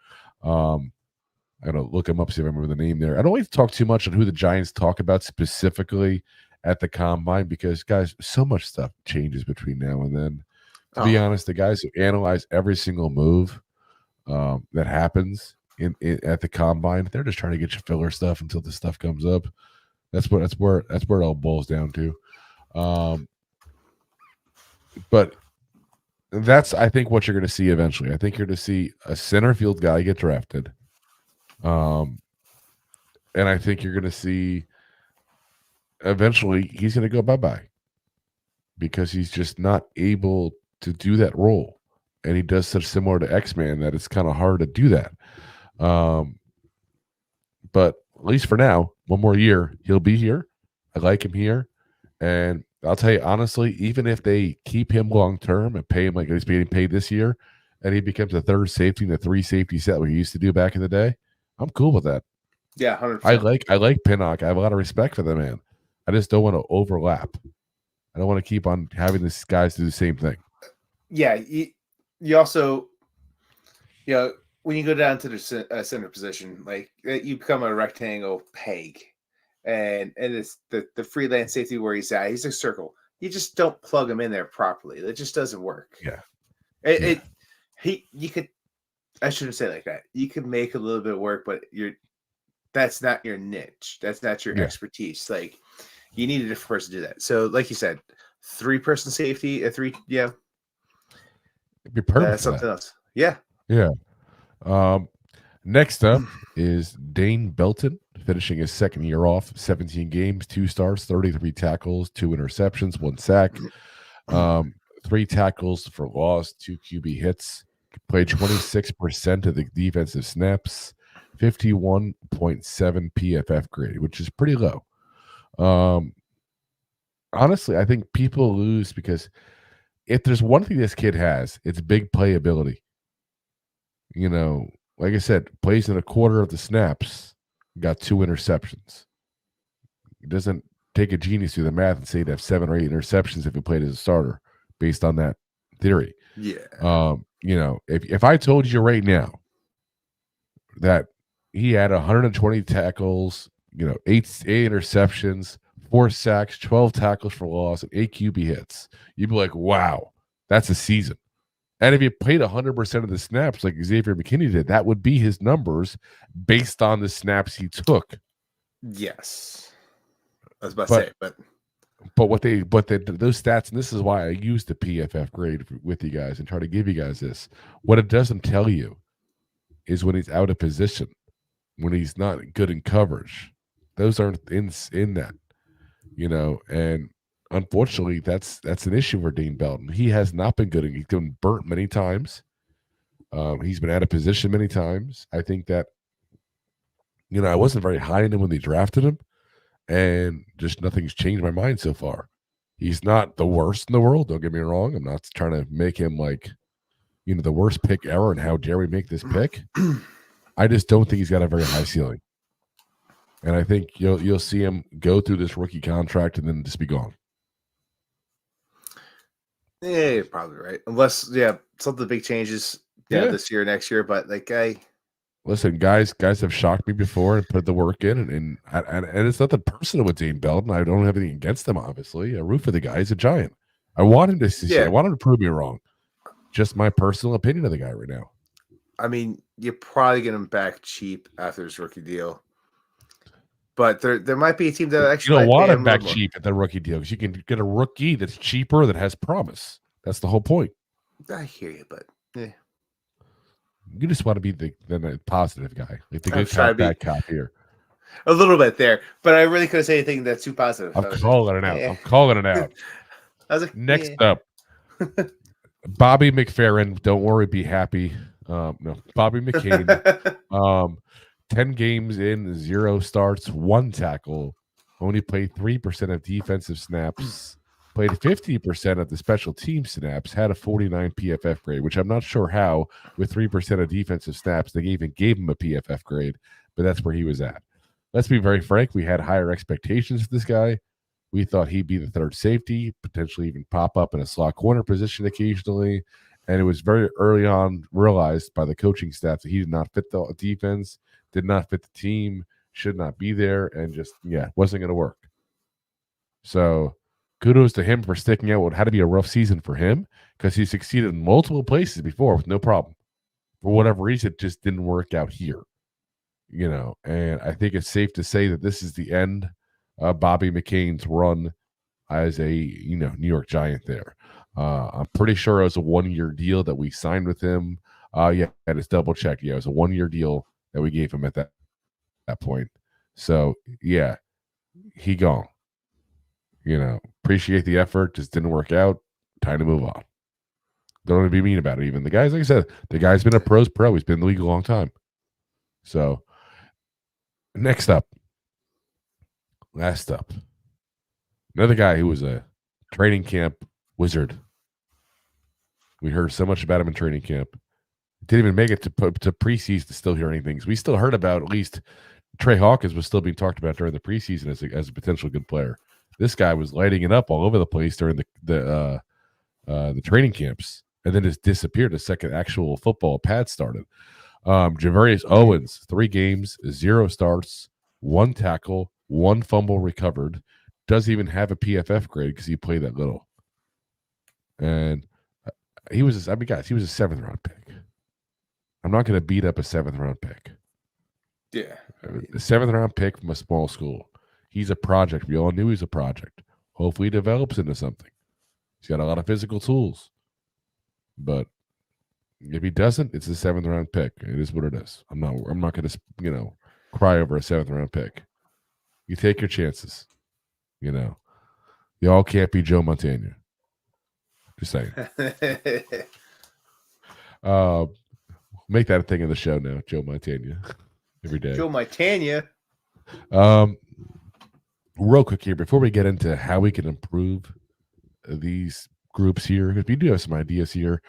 I gotta look him up, see if I remember the name there. I don't like to talk too much on who the Giants talk about specifically at the combine because, guys, so much stuff changes between now and then. To be honest, the guys who analyze every single move that happens at the combine, they're just trying to get you filler stuff until the stuff comes up. That's where it all boils down to. But that's, I think, what you're going to see eventually. I think you're going to see a center field guy get drafted. And I think you're going to see eventually he's going to go bye-bye because he's just not able to do that role. And he does such similar to X-Man that it's kind of hard to do that. But at least for now, one more year, he'll be here. I like him here. And I'll tell you honestly, even if they keep him long-term and pay him like he's being paid this year, and he becomes a 3rd safety in the 3-safety set we used to do back in the day, I'm cool with that. Yeah, 100%. I like Pinnock. I have a lot of respect for the man. I just don't want to overlap. I don't want to keep on having these guys do the same thing. Yeah, you also, when you go down to the center position, like you become a rectangle peg, and it's the freelance safety where he's at. He's a circle. You just don't plug him in there properly. It just doesn't work. Yeah, you could. I shouldn't say it like that. You could make a little bit of work, but that's not your niche. That's not your expertise. Like you need a different person to do that. So, like you said, 3-person safety, it'd be perfect. That's something else. Yeah. Yeah. Next up is Dane Belton, finishing his 2nd year off, 17 games, 2 starts, 33 tackles, 2 interceptions, 1 sack, 3 tackles for loss, 2 QB hits. Played 26% of the defensive snaps, 51.7 PFF grade, which is pretty low. Honestly, I think people lose because if there's one thing this kid has, it's big playability. Like I said, plays in a quarter of the snaps, got 2 interceptions. It doesn't take a genius to do the math and say he'd have 7 or 8 interceptions if he played as a starter based on that theory. Yeah. If I told you right now that he had 120 tackles, 8 interceptions, 4 sacks, 12 tackles for loss, and 8 QB hits, you'd be like, wow, that's a season. And if he played 100% of the snaps like Xavier McKinney did, that would be his numbers based on the snaps he took. Yes. I was about to say, but those stats, and this is why I use the PFF grade with you guys and try to give you guys this. What it doesn't tell you is when he's out of position, when he's not good in coverage. Those aren't in that, and unfortunately that's an issue for Dane Belton. He has not been good. He's been burnt many times. He's been out of position many times. I think that, I wasn't very high in him when they drafted him. And just nothing's changed my mind so far. He's not the worst in the world. Don't get me wrong. I'm not trying to make him like, the worst pick ever. And how dare we make this pick? I just don't think he's got a very high ceiling. And I think you'll see him go through this rookie contract and then just be gone. Yeah, you're probably right. Unless, something big changes this year, next year. But listen, guys have shocked me before and put the work in, and it's nothing personal with Dane Belton. I don't have anything against him, obviously. I root for the guy. He's a Giant. I want him to succeed. I want him to prove me wrong. Just my personal opinion of the guy right now. I mean, you're probably getting him back cheap after his rookie deal. But there might be a team that actually you don't want him back cheap at the rookie deal because you can get a rookie that's cheaper that has promise. That's the whole point. I hear you, but yeah. You just want to be the positive guy, like the good cop, bad cop here. A little bit there, but I really couldn't say anything that's too positive. I'm calling it out. I'm calling it out. I was like, next up, Bobby McFerrin. Don't worry, be happy. No, Bobby McCain. 10 games in, 0 starts, 1 tackle. Only played 3% of defensive snaps. Played 50% of the special team snaps. Had a 49 PFF grade, which I'm not sure how, with 3% of defensive snaps, they even gave him a PFF grade, but that's where he was at. Let's be very frank. We had higher expectations for this guy. We thought he'd be the third safety, potentially even pop up in a slot corner position occasionally. And it was very early on realized by the coaching staff that he did not fit the defense, did not fit the team, should not be there, and just, wasn't going to work. So kudos to him for sticking out what had to be a rough season for him because he succeeded in multiple places before with no problem. For whatever reason, it just didn't work out here. And I think it's safe to say that this is the end of Bobby McCain's run as a, New York Giant there. I'm pretty sure it was a 1-year deal that we signed with him. It's double check. Yeah, it was a 1-year deal that we gave him at that point. So, he gone. Appreciate the effort. Just didn't work out. Time to move on. Don't want to be mean about it even. The guy's, like I said, the guy's been a pro's pro. He's been in the league a long time. So, last up, another guy who was a training camp wizard. We heard so much about him in training camp. Didn't even make it to preseason to still hear anything. We still heard about at least Tre Hawkins was still being talked about during the preseason as a potential good player. This guy was lighting it up all over the place during the training camps, and then just disappeared the second actual football pad started. Javarius Owens, 3 games, 0 starts, 1 tackle, 1 fumble recovered. Doesn't even have a PFF grade because he played that little. And he was a 7th round pick. I'm not going to beat up a 7th round pick. Yeah. A 7th round pick from a small school. He's a project. We all knew he was a project. Hopefully he develops into something. He's got a lot of physical tools. But if he doesn't, it's a 7th round pick. It is what it is. I'm not going to, cry over a 7th round pick. You take your chances. Y'all can't be Joe Montana. Just saying. Make that a thing of the show now, Joe Montana. Every day. Joe Montana. Real quick here, before we get into how we can improve these groups here, because we do have some ideas here,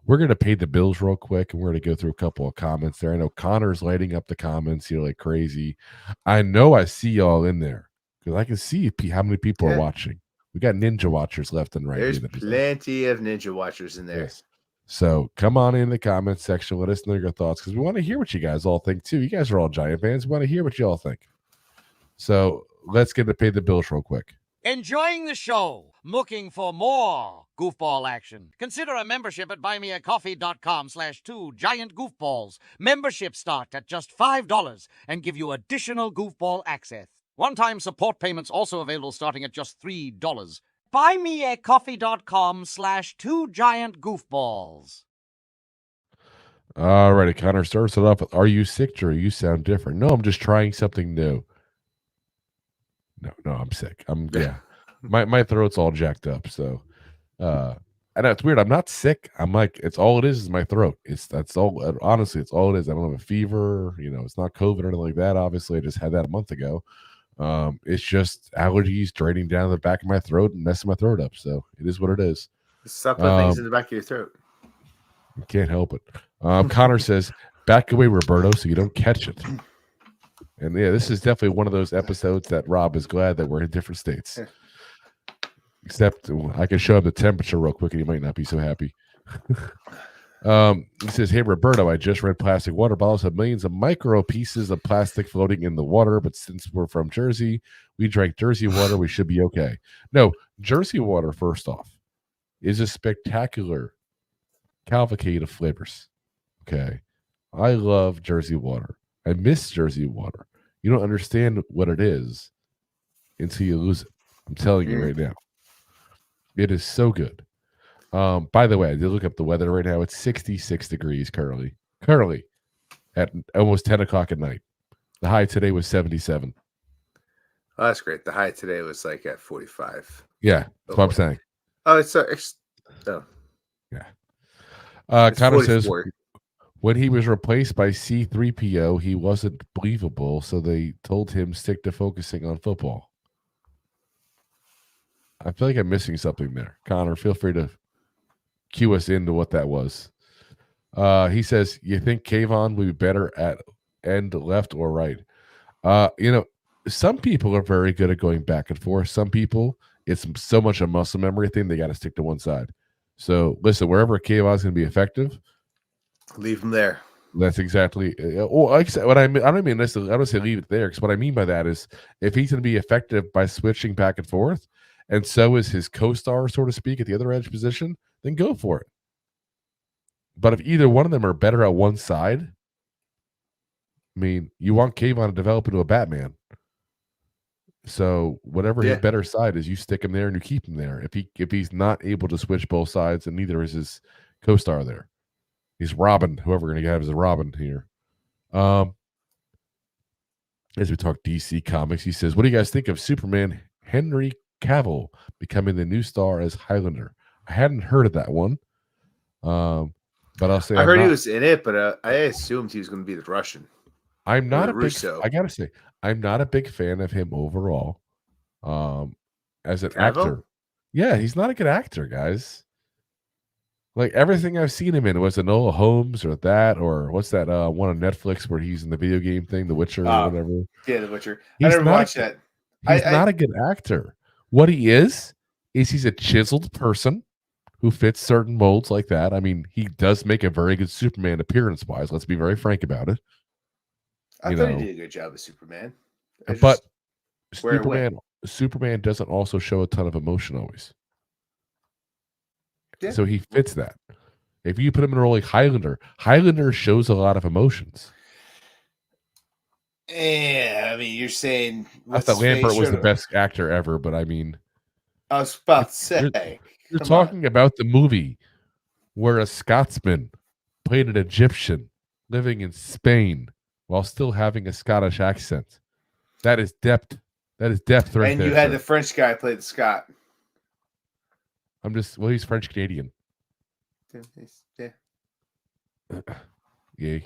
we're going to pay the bills real quick, and we're going to go through a couple of comments there. I know Connor's lighting up the comments here like crazy. I know I see y'all in there, because I can see how many people are watching. We got ninja watchers left and right. There's plenty of ninja watchers in there. Yes. So come on in the comments section. Let us know your thoughts because we want to hear what you guys all think too. You guys are all Giant fans. We want to hear what you all think. So let's get to pay the bills real quick. Enjoying the show? Looking for more goofball action? Consider a membership at buymeacoffee.com/2giantgoofballs. Memberships start at just $5 and give you additional goofball access. One-time support payments also available starting at just $3. buymeacoffee.com/2giantgoofballs. All righty, Connor starts it off with, are you sick, Drew? You sound different. No, I'm just trying something new. No, I'm sick. My throat's all jacked up. So I know it's weird. I'm not sick. I'm like, it's all it is my throat. That's all. Honestly, it's all it is. I don't have a fever. It's not COVID or anything like that. Obviously, I just had that a month ago. It's just allergies draining down the back of my throat and messing my throat up. So it is what it is. Stop putting things in the back of your throat. You can't help it. Connor says, back away, Roberto, so you don't catch it. And this is definitely one of those episodes that Rob is glad that we're in different states. Except I can show him the temperature real quick, and he might not be so happy. He says, "Hey Roberto, I just read plastic water bottles have millions of micro pieces of plastic floating in the water, but since we're from Jersey, we drank Jersey water. We should be okay." No, Jersey water, first off, is a spectacular cavalcade of flavors. Okay, I love Jersey water. I miss Jersey water. You don't understand what it is until you lose it. I'm telling you right now, it is so good. By the way, I did look up the weather right now. It's 66 degrees currently at almost 10 o'clock at night. The high today was 77. Oh, that's great. The high today was like at 45. Yeah, that's what I'm saying. Oh, it's Yeah. Connor 44. says, when he was replaced by C3PO, he wasn't believable, so they told him stick to focusing on football. I feel like I'm missing something there. Connor, feel free to cue us into what that was. He says, you think Kayvon would be better at end left or right? Some people are very good at going back and forth. Some people, it's so much a muscle memory thing, they got to stick to one side. So listen, wherever Kayvon's going to be effective, leave him there. That's exactly. Like I said, what I mean, I don't mean this. I don't say leave it there, because what I mean by that is if he's going to be effective by switching back and forth, and so is his co-star, so to speak, at the other edge position, then go for it. But if either one of them are better at one side, I mean, you want Kayvon to develop into a Batman. So whatever his better side is, you stick him there and you keep him there. If he's not able to switch both sides, and neither is his co-star there. He's Robin, whoever we're going to have as a Robin here. As we talk DC Comics, he says, what do you guys think of Superman Henry Cavill becoming the new star as Highlander? I hadn't heard of that one. But I'll say I heard he was in it, but I assumed he was going to be the Russian. I'm not a big. I gotta say, I'm not a big fan of him overall. As an actor, yeah, he's not a good actor, guys. Like everything I've seen him in was Enola Holmes or that, or what's that one on Netflix where he's in the video game thing, The Witcher or whatever. Yeah, The Witcher. I never watched that. He's not a good actor. What he is he's a chiseled person who fits certain molds like that. I mean, he does make a very good Superman appearance-wise. Let's be very frank about it. I thought he did a good job as Superman. But Superman doesn't also show a ton of emotion always. Yeah. So he fits that. If you put him in a role like Highlander shows a lot of emotions. Yeah, I mean, you're saying I thought Lambert was the best actor ever, but I mean, I was about to say, you're talking about the movie where a Scotsman played an Egyptian living in Spain while still having a Scottish accent. That is depth. That is depth right there. And you had the French guy play the Scot. He's French Canadian. Yeah. Yay.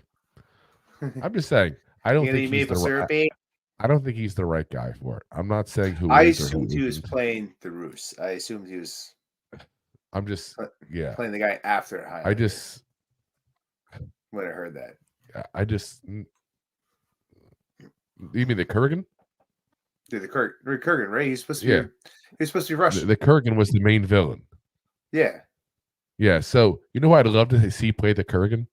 I'm just saying. I don't think he's I don't think he's the right guy for it. I'm not saying who. I assumed he was playing the Roos. I assumed he was. I'm just playing the guy after Highlander. When I heard that. You mean the Kurgan? Yeah, the Kurgan, right? He's supposed to be. He's supposed to be Russian. The Kurgan was the main villain. Yeah. Yeah. So you know who I'd love to see play the Kurgan?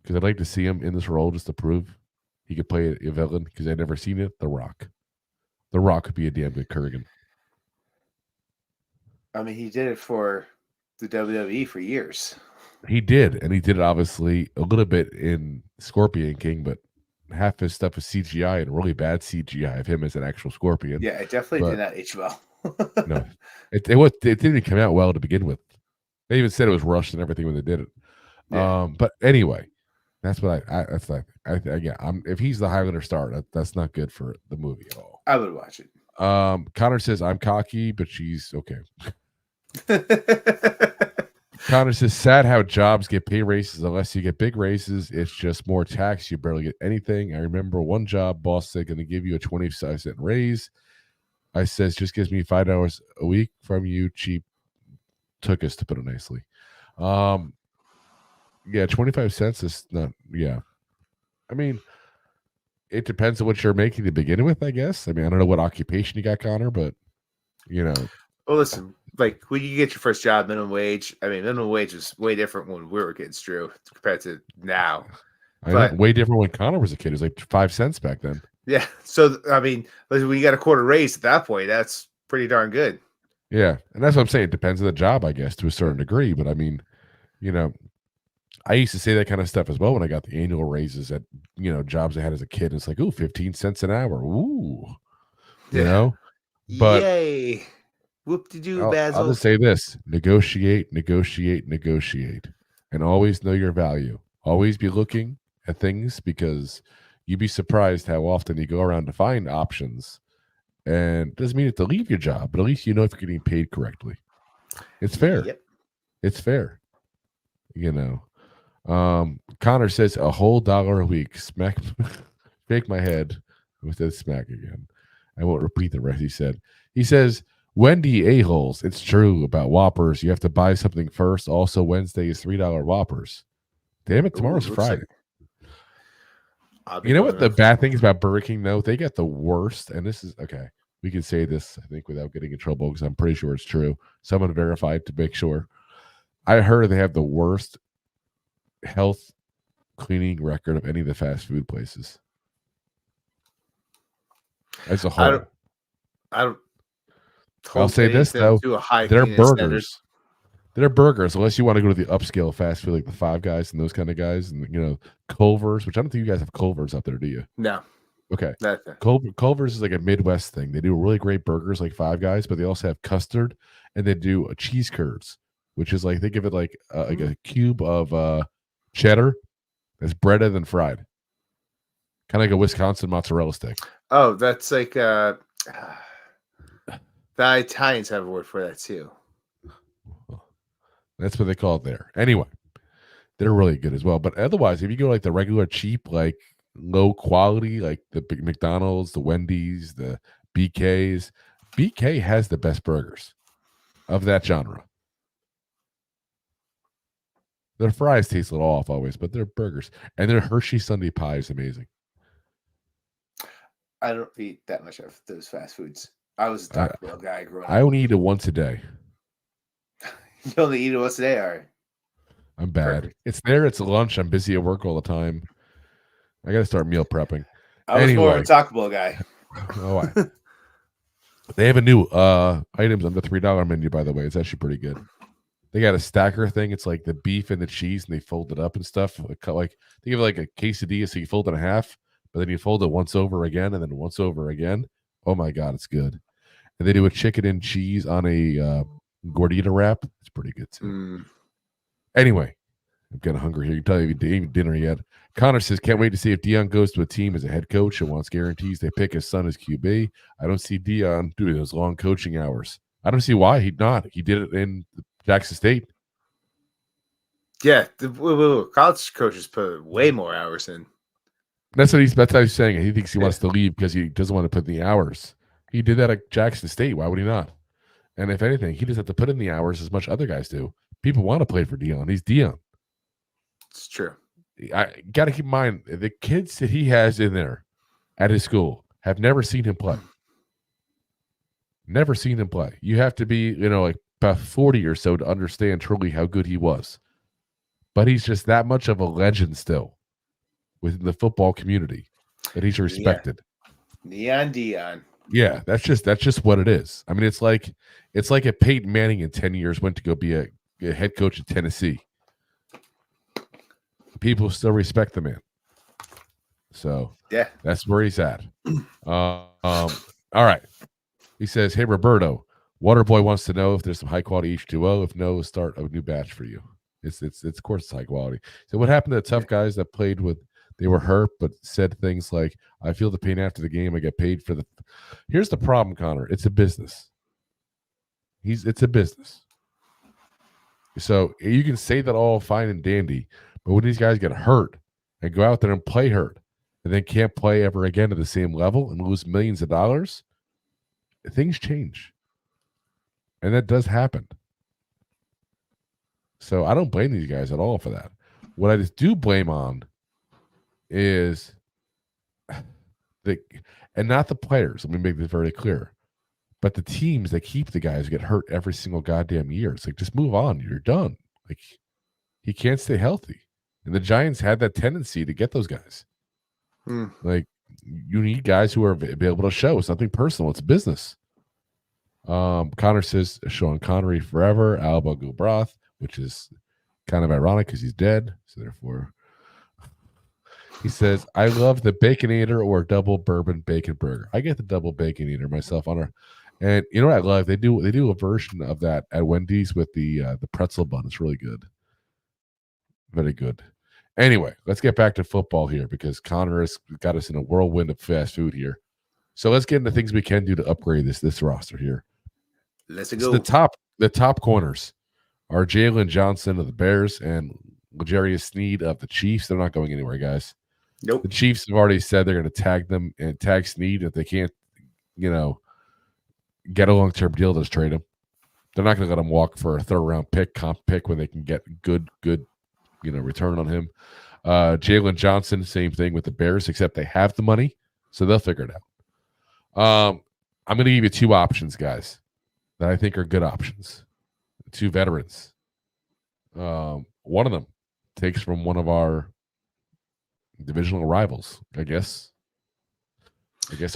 Because I'd like to see him in this role just to prove he could play a villain. Because I've never seen it. The Rock. The Rock could be a damn good Kurgan. I mean, he did it for the WWE for years. He did, and he did it obviously a little bit in Scorpion King, but half his stuff is CGI and really bad CGI of him as an actual Scorpion. Yeah, it definitely did not age well. No, it didn't even come out well to begin with. They even said it was rushed and everything when they did it. Yeah. But anyway, that's what if he's the Highlander star, that's not good for the movie at all. I would watch it. Connor says I'm cocky, but she's okay. Connor says, sad how jobs get pay raises unless you get big raises. It's just more tax. You barely get anything. I remember one job, boss said, going to give you a 25-cent raise. I says, just gives me $5 a week from you. Cheap took us, to put it nicely. 25 cents is not, I mean, it depends on what you're making to begin with, I guess. I mean, I don't know what occupation you got, Connor, but, Well, listen, like when you get your first job, minimum wage. I mean, minimum wage was way different when we were kids, Drew, compared to now. I know, way different when Connor was a kid. It was like 5 cents back then. Yeah. So I mean, when you got a quarter raise at that point, that's pretty darn good. Yeah, and that's what I'm saying. It depends on the job, I guess, to a certain degree. But I mean, you know, I used to say that kind of stuff as well when I got the annual raises at, you know, jobs I had as a kid. It's like, ooh, 15 cents an hour. Ooh, you know, but yay. Whoop-de-doo, Basil. I'll just say this: negotiate, negotiate, negotiate, and always know your value. Always be looking at things, because you'd be surprised how often you go around to find options, and it doesn't mean you have to leave your job, but at least you know if you're getting paid correctly. It's fair. Yep. It's fair. You know, Connor says a whole $1 a week. Smack, shake my head with that smack again. I won't repeat the rest he said. He says, Wendy a-holes. It's true about Whoppers. You have to buy something first. Also, Wednesday is $3 Whoppers. Damn it, tomorrow's Friday. You know what the bad thing is about Burger King, though? They got the worst, and this is, okay, we can say this, I think, without getting in trouble, because I'm pretty sure it's true. Someone verified to make sure. I heard they have the worst health cleaning record of any of the fast food places. As a whole. I'll say this, though. They're burgers. They're burgers, unless you want to go to the upscale fast food like the Five Guys and those kind of guys, and, you know, Culver's, which I don't think you guys have Culver's up there, do you? No. Okay. Culver's is like a Midwest thing. They do really great burgers like Five Guys, but they also have custard, and they do a cheese curds, which is like, they give it like a cube of cheddar that's breaded and fried. Kind of like a Wisconsin mozzarella stick. Oh, that's like the Italians have a word for that too. That's what they call it there. Anyway, they're really good as well. But otherwise, if you go like the regular cheap, like low quality, like the big McDonald's, the Wendy's, the BK's, BK has the best burgers of that genre. Their fries taste a little off always, but they're burgers. And their Hershey Sundae pie is amazing. I don't eat that much of those fast foods. I was a Taco Bell guy growing up. I only eat it once a day. You only eat it once a day? All right. I'm bad. Perfect. It's there. It's lunch. I'm busy at work all the time. I got to start meal prepping. I was more of a Taco Bell guy. Oh, they have a new items on the $3 menu, by the way. It's actually pretty good. They got a stacker thing. It's like the beef and the cheese, and they fold it up and stuff. Like they give it like a quesadilla, so you fold it in half, but then you fold it once over again, and then once over again. Oh my God, it's good. And they do a chicken and cheese on a gordita wrap. It's pretty good too. Anyway, I'm getting hungry here. You tell you didn't eat dinner yet. Connor says, can't wait to see if Deion goes to a team as a head coach and wants guarantees they pick his son as QB. I don't see Deion doing those long coaching hours. I don't see why he'd not. He did it in Jackson State. Yeah, the college coaches put way more hours in. That's what he's saying. He thinks he wants to leave because he doesn't want to put in the hours. He did that at Jackson State. Why would he not? And if anything, he doesn't have to put in the hours as much other guys do. People want to play for Deion. He's Deion. It's true. I got to keep in mind, the kids that he has in there at his school have never seen him play. Never seen him play. You have to be, like about 40 or so to understand truly how good he was. But he's just that much of a legend still within the football community that he's respected. Deion. Yeah, that's just what it is. I mean, it's like if Peyton Manning in 10 years went to go be a head coach at Tennessee. People still respect the man. So yeah, that's where he's at. All right. He says, hey, Roberto, Waterboy wants to know if there's some high quality H2O. If no, start a new batch for you. It's of course it's high quality. So what happened to the tough guys that played with, they were hurt, but said things like, I feel the pain after the game. I get paid for the. Here's the problem, Connor. It's a business. It's a business. So you can say that all fine and dandy, but when these guys get hurt and go out there and play hurt and then can't play ever again at the same level and lose millions of dollars, things change. And that does happen. So I don't blame these guys at all for that. What I just do blame on is and not the players. Let me make this very clear. But the teams that keep the guys get hurt every single goddamn year. It's like, just move on. You're done. Like, he can't stay healthy. And the Giants had that tendency to get those guys. Like, you need guys who are be able to show. It's nothing personal. It's business. Connor says Sean Connery forever, Alba Gilbrath, which is kind of ironic because he's dead. So therefore, he says, I love the Baconator or double bourbon bacon burger. I get the double Baconator myself on her. And you know what I love? They do a version of that at Wendy's with the pretzel bun. It's really good. Very good. Anyway, let's get back to football here because Connor has got us in a whirlwind of fast food here. So let's get into things we can do to upgrade this roster here. Let's So go. the top corners are Jalen Johnson of the Bears and L'Jarius Sneed of the Chiefs. They're not going anywhere, guys. Nope. The Chiefs have already said they're going to tag them and tag Sneed if they can't, get a long-term deal. Just trade him. They're not going to let him walk for a third-round comp pick when they can get good, return on him. Jalen Johnson, same thing with the Bears, except they have the money, so they'll figure it out. I'm going to give you two options, guys, that I think are good options. Two veterans. One of them takes from one of our divisional rivals, I guess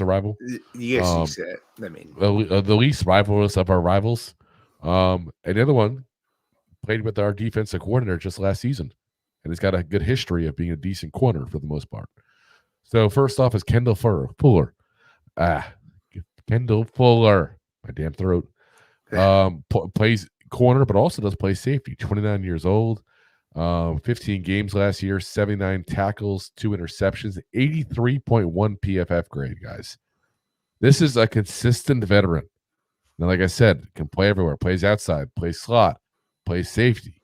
a rival. Yes, you said. I mean, the least rivalrous of our rivals. And the other one played with our defensive coordinator just last season, and he's got a good history of being a decent corner for the most part. So first off is Kendall Fuller. Kendall Fuller, my damn throat. Plays corner, but also does play safety. 29 years old. 15 games last year, 79 tackles, 2 interceptions, 83.1 PFF grade, guys. This is a consistent veteran. Now, like I said, can play everywhere. Plays outside, plays slot, plays safety.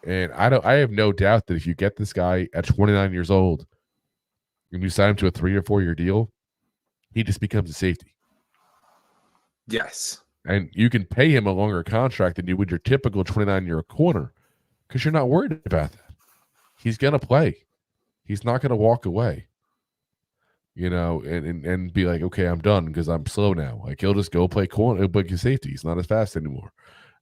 And I have no doubt that if you get this guy at 29 years old and you sign him to a 3 or 4 year deal, he just becomes a safety. yes. And you can pay him a longer contract than you would your typical 29-year corner because you're not worried about that. He's going to play. He's not going to walk away, and be like, okay, I'm done because I'm slow now. Like, he'll just go play corner. He'll play safety. He's not as fast anymore.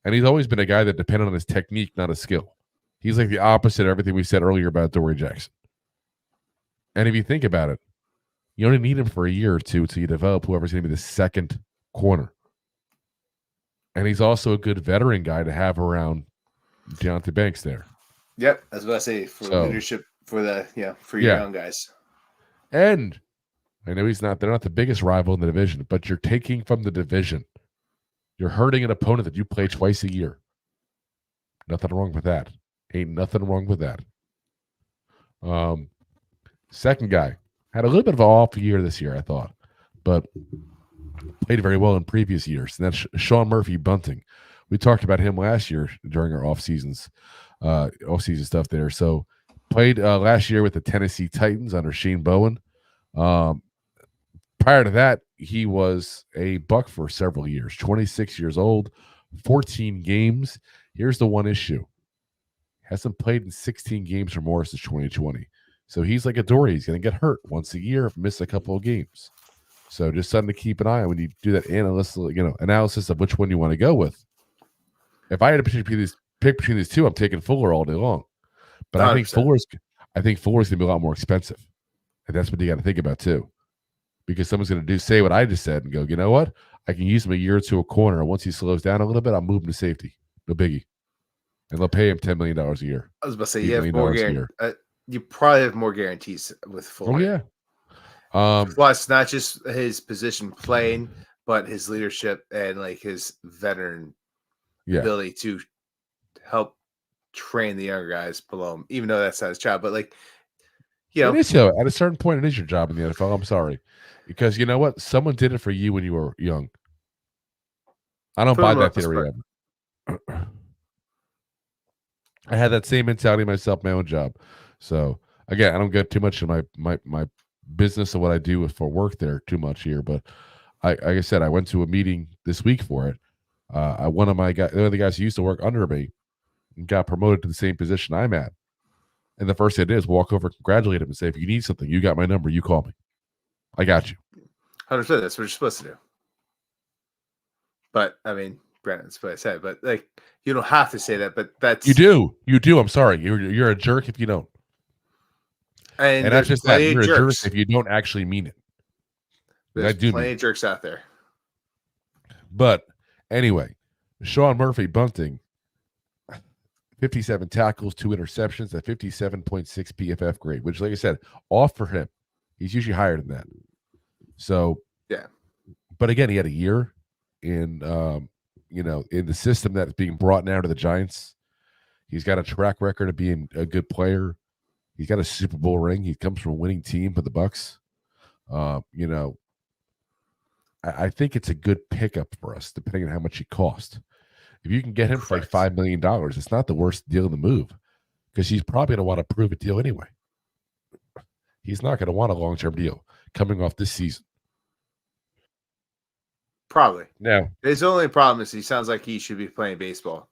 And he's always been a guy that depended on his technique, not his skill. He's like the opposite of everything we said earlier about Adoree Jackson. And if you think about it, you only need him for a year or two till you develop whoever's going to be the second corner. And he's also a good veteran guy to have around Deonte Banks there. Yep, I was about to say for leadership for your young guys. And I know they're not the biggest rival in the division, but you're taking from the division. You're hurting an opponent that you play twice a year. Nothing wrong with that. Ain't nothing wrong with that. Second guy had a little bit of an off year this year, I thought, but played very well in previous years. And that's Sean Murphy Bunting. We talked about him last year during our off-season stuff there. So played last year with the Tennessee Titans under Shane Bowen. Prior to that, he was a Buck for several years. 26 years old, 14 games. Here's the one issue. Hasn't played in 16 games or more since 2020. So he's like Adoree. He's going to get hurt once a year, miss a couple of games. So just something to keep an eye on when you do that analysis of which one you want to go with. If I had to pick between these two, I'm taking Fuller all day long. But 100%. I think Fuller's going to be a lot more expensive. And that's what you got to think about too. Because someone's going to say what I just said and go, you know what? I can use him a year or two a corner. And once he slows down a little bit, I'll move him to safety. No biggie. And they'll pay him $10 million a year. I was about to say, you probably have more guarantees with Fuller. Oh, yeah. Plus, not just his position playing, but his leadership and like his veteran ability to help train the younger guys below him, even though that's not his job. But like, it is, at a certain point, it is your job in the NFL. I'm sorry, because you know what? Someone did it for you when you were young. I don't buy that theory ever. I had that same mentality myself, my own job. So again, I don't get too much in my business and what I do for work there too much here, but like I said, I went to a meeting this week for it. One of the guys who used to work under me got promoted to the same position I'm at. And the first thing I did is walk over, congratulate him, and say, if you need something, you got my number, you call me. I got you. 100%. That's what you're supposed to do. But I mean, Brandon's what I said. But like, you don't have to say that. But that's you do. I'm sorry, you're a jerk if you don't. And that's just that you're a jerk if you don't actually mean it. There's plenty of jerks out there. But anyway, Sean Murphy Bunting, 57 tackles, 2 interceptions, a 57.6 PFF grade, which, like I said, off for him. He's usually higher than that. So, yeah. But again, he had a year in, in the system that's being brought now to the Giants. He's got a track record of being a good player. He's got a Super Bowl ring. He comes from a winning team for the Bucs. I think it's a good pickup for us, depending on how much he cost. If you can get him for like $5 million, it's not the worst deal in the move, because he's probably going to want to prove a deal anyway. He's not going to want a long-term deal coming off this season. Probably. No. His only problem is he sounds like he should be playing baseball.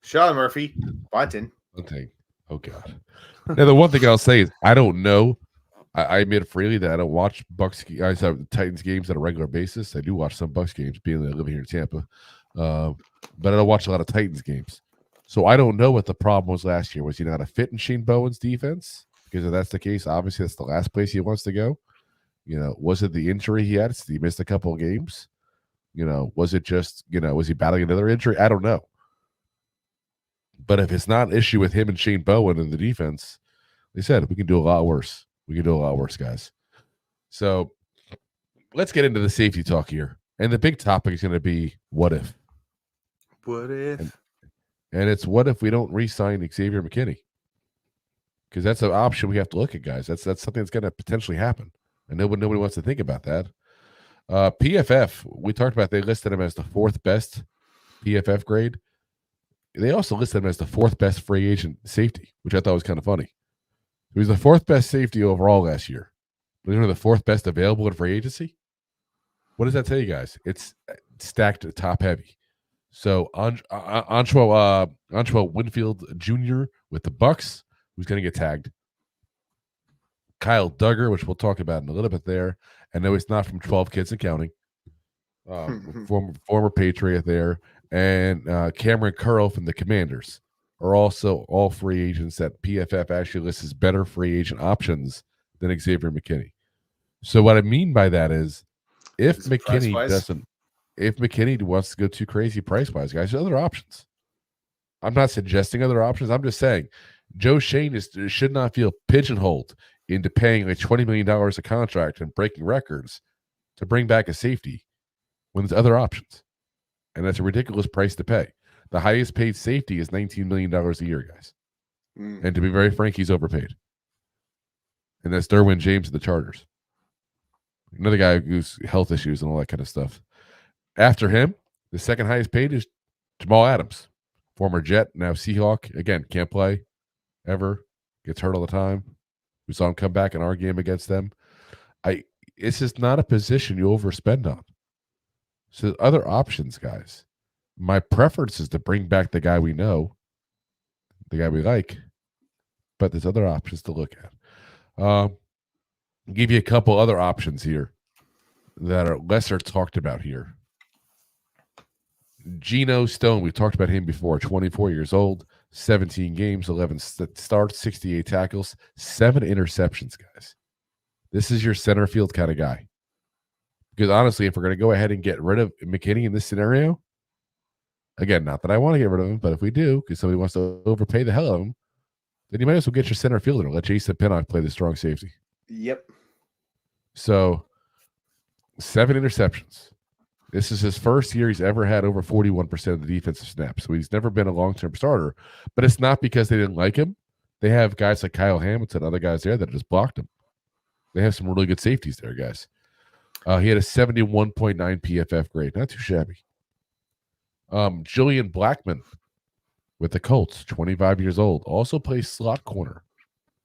Sean Murphy, Bunting. Oh, God. Now, the one thing I'll say is I don't know. I admit freely that I don't watch Titans games on a regular basis. I do watch some Bucs games, being that I live here in Tampa. But I don't watch a lot of Titans games. So I don't know what the problem was last year. Was he not a fit in Shane Bowen's defense? Because if that's the case, obviously that's the last place he wants to go. Was it the injury he had? He missed a couple of games. Was it just, was he battling another injury? I don't know. But if it's not an issue with him and Shane Bowen in the defense, they said we can do a lot worse. We can do a lot worse, guys. So let's get into the safety talk here. And the big topic is going to be what if? What if? And it's what if we don't re-sign Xavier McKinney? Because that's an option we have to look at, guys. That's something that's going to potentially happen. And nobody wants to think about that. PFF, we talked about, they listed him as the 4th best PFF grade. They also listed him as the 4th best free agent safety, which I thought was kind of funny. He was the 4th best safety overall last year. But he was the 4th best available in free agency. What does that tell you guys? It's stacked top heavy. So Antoine Winfield Jr. with the Bucs, who's going to get tagged. Kyle Duggar, which we'll talk about in a little bit there. I know he's not from 12 Kids and Counting. Former Patriot there. And Cameron Curl from the Commanders are also all free agents that PFF actually lists as better free agent options than Xavier McKinney. So what I mean by that is if McKinney wants to go too crazy price-wise, guys, there's other options. I'm not suggesting other options. I'm just saying Joe Shane should not feel pigeonholed into paying like $20 million a contract and breaking records to bring back a safety when there's other options. And that's a ridiculous price to pay. The highest paid safety is $19 million a year, guys. And to be very frank, he's overpaid. And that's Derwin James of the Chargers. Another guy who's health issues and all that kind of stuff. After him, the second highest paid is Jamal Adams, former Jet, now Seahawk. Again, can't play ever. Gets hurt all the time. We saw him come back in our game against them. It's just not a position you overspend on. So other options, guys. My preference is to bring back the guy we know, the guy we like, but there's other options to look at. I'll give you a couple other options here that are lesser talked about here. Geno Stone, we talked about him before, 24 years old, 17 games, 11 starts, 68 tackles, 7 interceptions, guys. This is your center field kind of guy. Because honestly, if we're going to go ahead and get rid of McKinney in this scenario, again, not that I want to get rid of him, but if we do, because somebody wants to overpay the hell out of him, then you might as well get your center fielder and let Jason Pinnock play the strong safety. Yep. So, 7 interceptions. This is his first year he's ever had over 41% of the defensive snaps. So he's never been a long-term starter. But it's not because they didn't like him. They have guys like Kyle Hamilton, other guys there that just blocked him. They have some really good safeties there, guys. He had a 71.9 PFF grade. Not too shabby. Julian Blackmon with the Colts, 25 years old. Also plays slot corner.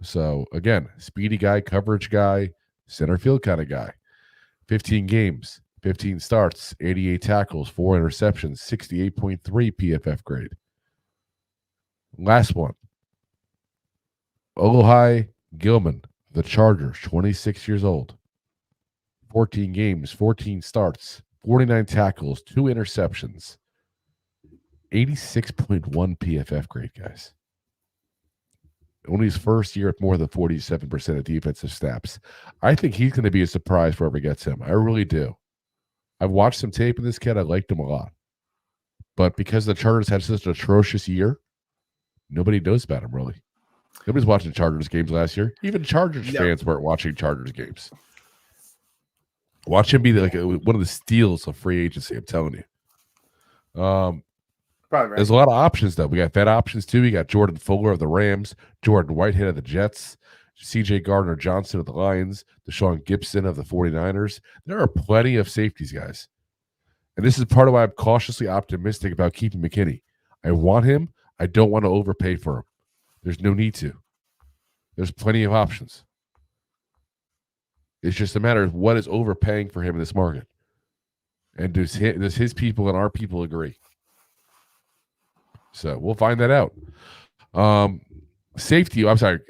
So, again, speedy guy, coverage guy, center field kind of guy. 15 games, 15 starts, 88 tackles, 4 interceptions, 68.3 PFF grade. Last one. Olohai Gilman, the Chargers, 26 years old. 14 games, 14 starts, 49 tackles, 2 interceptions, 86.1 PFF grade, guys. Only his first year at more than 47% of defensive snaps. I think he's going to be a surprise for whoever gets him. I really do. I've watched some tape of this kid. I liked him a lot. But because the Chargers had such an atrocious year, nobody knows about him, really. Nobody's watching Chargers games last year. Even Chargers fans weren't watching Chargers games. Watch him be like one of the steals of free agency, I'm telling you. Probably right. There's a lot of options, though. We got vet options, too. We got Jordan Fuller of the Rams, Jordan Whitehead of the Jets, C.J. Gardner-Johnson of the Lions, Deshaun Gibson of the 49ers. There are plenty of safeties, guys. And this is part of why I'm cautiously optimistic about keeping McKinney. I want him. I don't want to overpay for him. There's no need to. There's plenty of options. It's just a matter of what is overpaying for him in this market. And does his people and our people agree? So we'll find that out.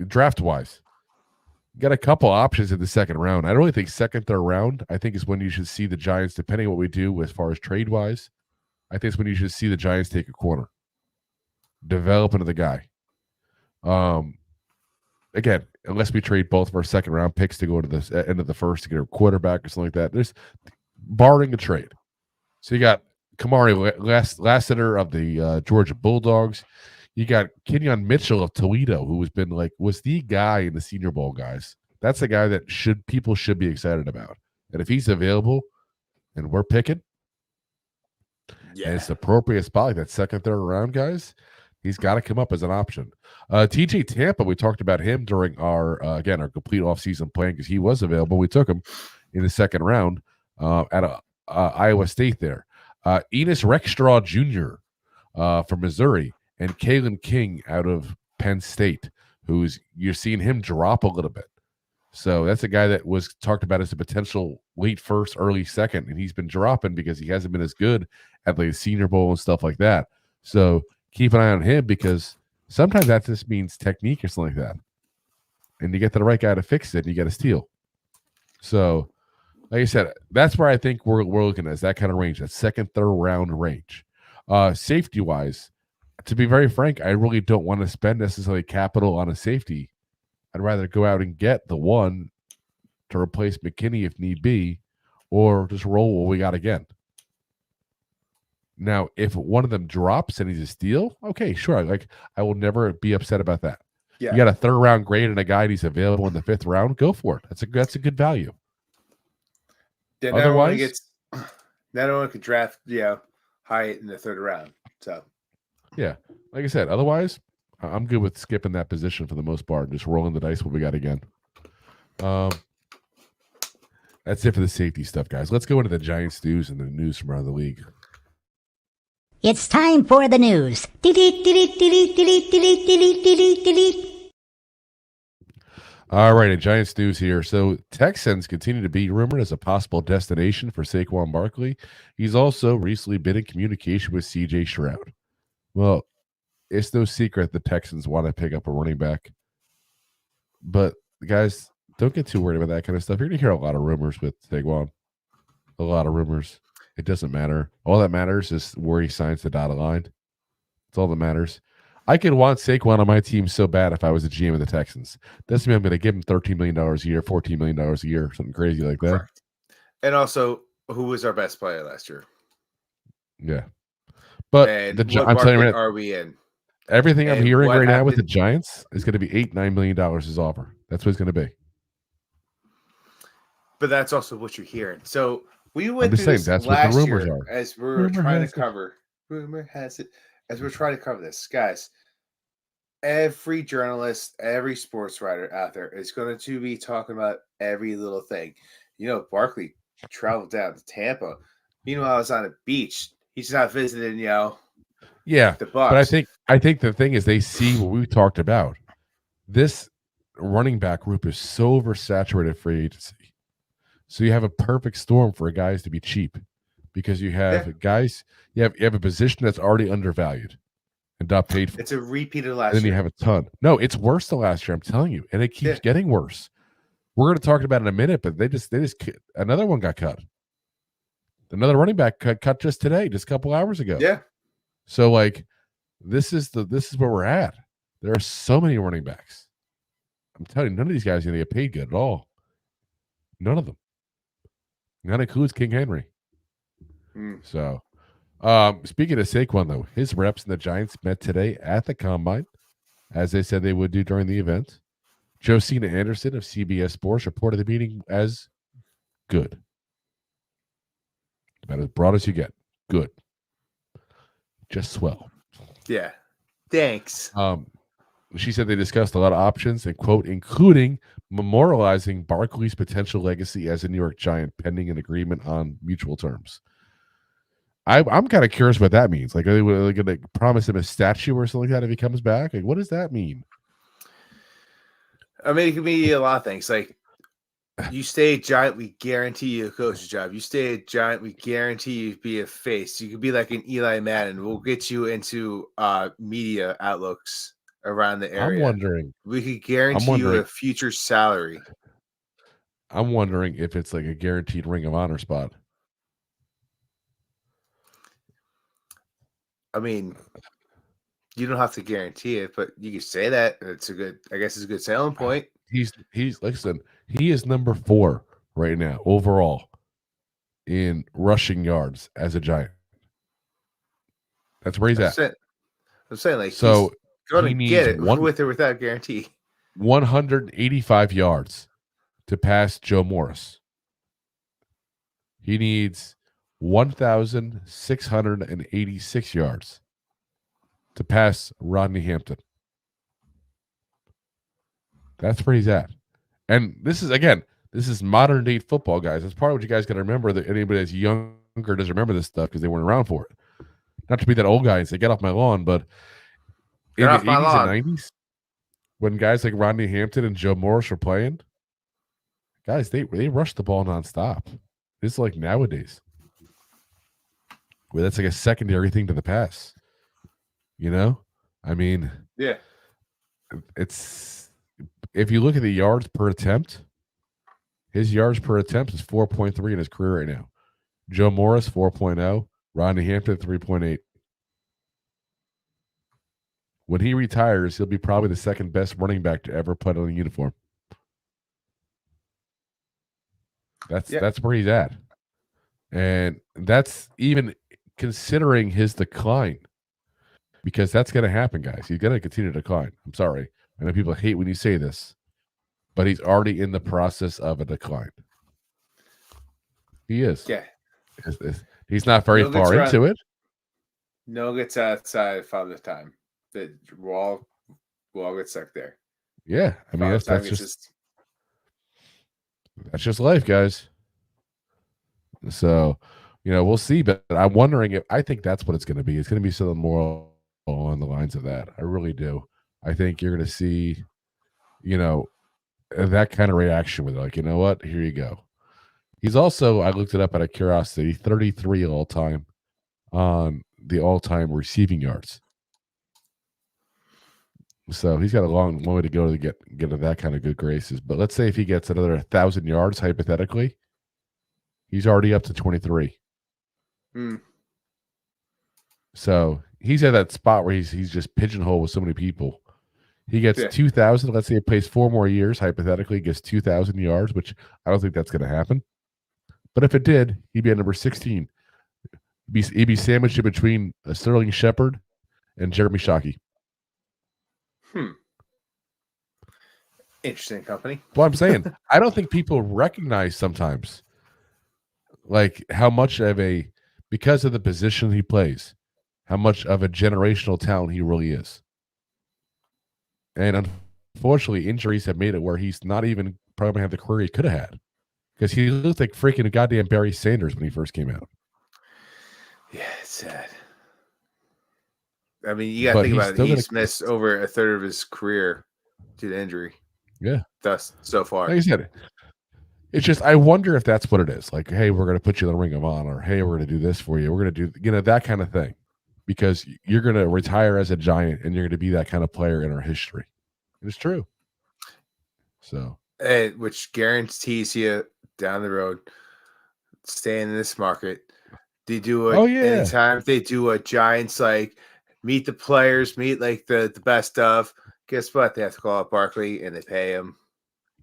Draft-wise. Got a couple options in the second round. I don't really think second, third round, I think is when you should see the Giants, depending on what we do as far as trade-wise, I think it's when you should see the Giants take a corner. Develop into the guy. Again, unless we trade both of our second-round picks to go to the end of the first to get a quarterback or something like that, there's barring a trade. So you got Kamari Lassiter of the Georgia Bulldogs. You got Kenyon Mitchell of Toledo, who was the guy in the Senior Bowl, guys. That's the guy that people should be excited about. And if he's available and we're picking, and it's the appropriate spot, like that second, third round, guys, he's got to come up as an option. TJ Tampa, we talked about him during our complete offseason plan because he was available. We took him in the second round at Iowa State there. Enos Rexstraw Jr. From Missouri. And Kalen King out of Penn State, you're seeing him drop a little bit. So that's a guy that was talked about as a potential late first, early second, and he's been dropping because he hasn't been as good at the Senior Bowl and stuff like that. So keep an eye on him because sometimes that just means technique or something like that. And you get the right guy to fix it, and you get a steal. So, like I said, that's where I think we're looking at, is that kind of range, that second, third round range. Safety-wise, to be very frank, I really don't want to spend necessarily capital on a safety. I'd rather go out and get the one to replace McKinney if need be, or just roll what we got again. Now, if one of them drops and he's a steal, okay, sure. I will never be upset about that. Yeah. You got a third round grade and a guy he's available in the fifth round, go for it. That's a good value. Yeah, otherwise, not only could draft high in the third round. So yeah, like I said, otherwise, I'm good with skipping that position for the most part and just rolling the dice what we got again. That's it for the safety stuff, guys. Let's go into the Giants news and the news from around the league. It's time for the news. All right, Giants news here. So Texans continue to be rumored as a possible destination for Saquon Barkley. He's also recently been in communication with C.J. Stroud. Well, it's no secret the Texans want to pick up a running back. But, guys, don't get too worried about that kind of stuff. You're going to hear a lot of rumors with Saquon. A lot of rumors. It doesn't matter. All that matters is where he signs the dotted line. That's all that matters. I could want Saquon on my team so bad if I was a GM of the Texans. Doesn't mean I'm going to give him $13 million a year, $14 million a year, something crazy like that. Correct. And also, who was our best player last year? Yeah. But I'm telling you, are we in? Everything I'm hearing right now with the Giants is going to be $8-9 million his offer. That's what it's going to be. But that's also what you're hearing. So we went through this that's last what the rumors year are. As we're trying to cover. Rumor has it. As we're trying to cover this, guys. Every journalist, every sports writer out there is going to be talking about every little thing. You know, Barkley traveled down to Tampa. Meanwhile, I was on a beach. He's not visiting, yeah, the Bucs. But I think the thing is they see what we talked about. This running back group is so oversaturated free agency. So you have a perfect storm for guys to be cheap because you have guys, you have a position that's already undervalued and not paid for. It's a repeat of last year. Then you have a ton. No, it's worse than last year, I'm telling you. And it keeps getting worse. We're going to talk about it in a minute, but they just another one got cut. Another running back cut just today, just a couple hours ago. Yeah. So like, this is where we're at. There are so many running backs. I'm telling you, none of these guys are going to get paid good at all. None of them. And that includes King Henry. So, speaking of Saquon, though, his reps and the Giants met today at the Combine, as they said they would do during the event. Josina Anderson of CBS Sports reported the meeting as good. About as broad as you get. Good. Just swell. Yeah. Thanks. She said they discussed a lot of options and, quote, including memorializing Barkley's potential legacy as a New York Giant pending an agreement on mutual terms. I'm kind of curious what that means. Like, are they going to promise him a statue or something like that if he comes back? Like, what does that mean? I mean, it could be a lot of things. Like, you stay a Giant, we guarantee you a coach's job. You stay a Giant, we guarantee you be a face. You could be like an Eli Madden. We'll get you into media outlooks around the area. I'm wondering. We could guarantee you a future salary. I'm wondering if it's like a guaranteed Ring of Honor spot. I mean, you don't have to guarantee it, but you can say that. It's a good selling point. He's listen, he is number 4 right now overall in rushing yards as a Giant. That's where he's at. I'm saying, like, so he's going to get it with or without guarantee. 185 yards to pass Joe Morris. He needs 1,686 yards to pass Rodney Hampton. That's where he's at. And this is modern day football, guys. That's part of what you guys got to remember, that anybody that's younger doesn't remember this stuff because they weren't around for it. Not to be that old guy and say, get off my lawn, but in the 80s and 90s, when guys like Rodney Hampton and Joe Morris were playing, guys, they rushed the ball nonstop. This is like nowadays, where that's like a secondary thing to the pass. You know? I mean, yeah. It's, if you look at the yards per attempt, his yards per attempt is 4.3 in his career right now. Joe Morris, 4.0. Rodney Hampton, 3.8. When he retires, he'll be probably the second best running back to ever put on a uniform. That's where he's at. And that's even considering his decline. Because that's going to happen, guys. He's going to continue to decline. I'm sorry. I know people hate when you say this. But he's already in the process of a decline. He is. Yeah. He's not very far into it. No gets outside Father's time. We'll all get stuck there. Yeah. I mean, that's just life, guys. So, we'll see. But I'm wondering I think that's what it's going to be. It's going to be something more along the lines of that. I really do. I think you're going to see, that kind of reaction with it. Like, you know what? Here you go. He's also, I looked it up out of curiosity, 33 all-time on the all-time receiving yards. So he's got a long way to go to get to that kind of good graces. But let's say if he gets another 1,000 yards, hypothetically, he's already up to 23. So he's at that spot where he's just pigeonholed with so many people. He gets 2,000. Let's say he plays 4 more years. Hypothetically, gets 2,000 yards, which I don't think that's going to happen. But if it did, he'd be at number 16. He'd be sandwiched in between Sterling Shepard and Jeremy Shockey. Interesting company. Well, I'm saying, I don't think people recognize sometimes, like, how much of because of the position he plays, how much of a generational talent he really is. And unfortunately, injuries have made it where he's not even probably have the career he could have had. Because he looked like freaking goddamn Barry Sanders when he first came out. Yeah, it's sad. I mean, you got to think about it. He's missed over a third of his career due to injury. Yeah. Thus, so far. Like I said, it's just, I wonder if that's what it is. Like, hey, we're going to put you in the Ring of Honor. Hey, we're going to do this for you. We're going to do, that kind of thing. Because you're going to retire as a Giant and you're going to be that kind of player in our history. It's true. So. Which guarantees you down the road, staying in this market, They do it. Oh yeah. Anytime they do a Giants like meet the players, meet like the best of. Guess what? They have to call up Barkley and they pay him.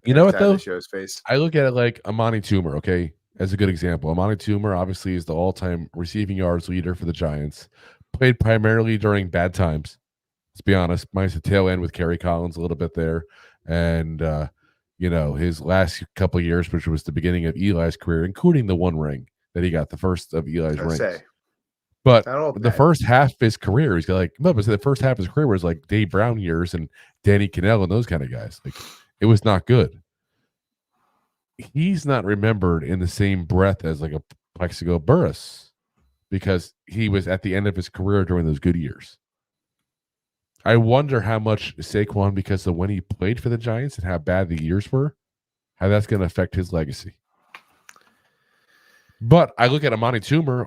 You know what though? They show his face. I look at it like Amani Toomer, okay, as a good example. Amani Toomer obviously is the all-time receiving yards leader for the Giants. Played primarily during bad times. Let's be honest, minus the tail end with Kerry Collins a little bit there, and his last couple of years, which was the beginning of Eli's career, including the one ring that he got, the first of Eli's rings. But the first half of his career, he's got like the first half of his career was like Dave Brown years and Danny Cannell and those kind of guys. Like it was not good. He's not remembered in the same breath as like a Plexico Burress because he was at the end of his career during those good years. I wonder how much Saquon, because of when he played for the Giants and how bad the years were, how that's going to affect his legacy. But I look at Amani Toomer.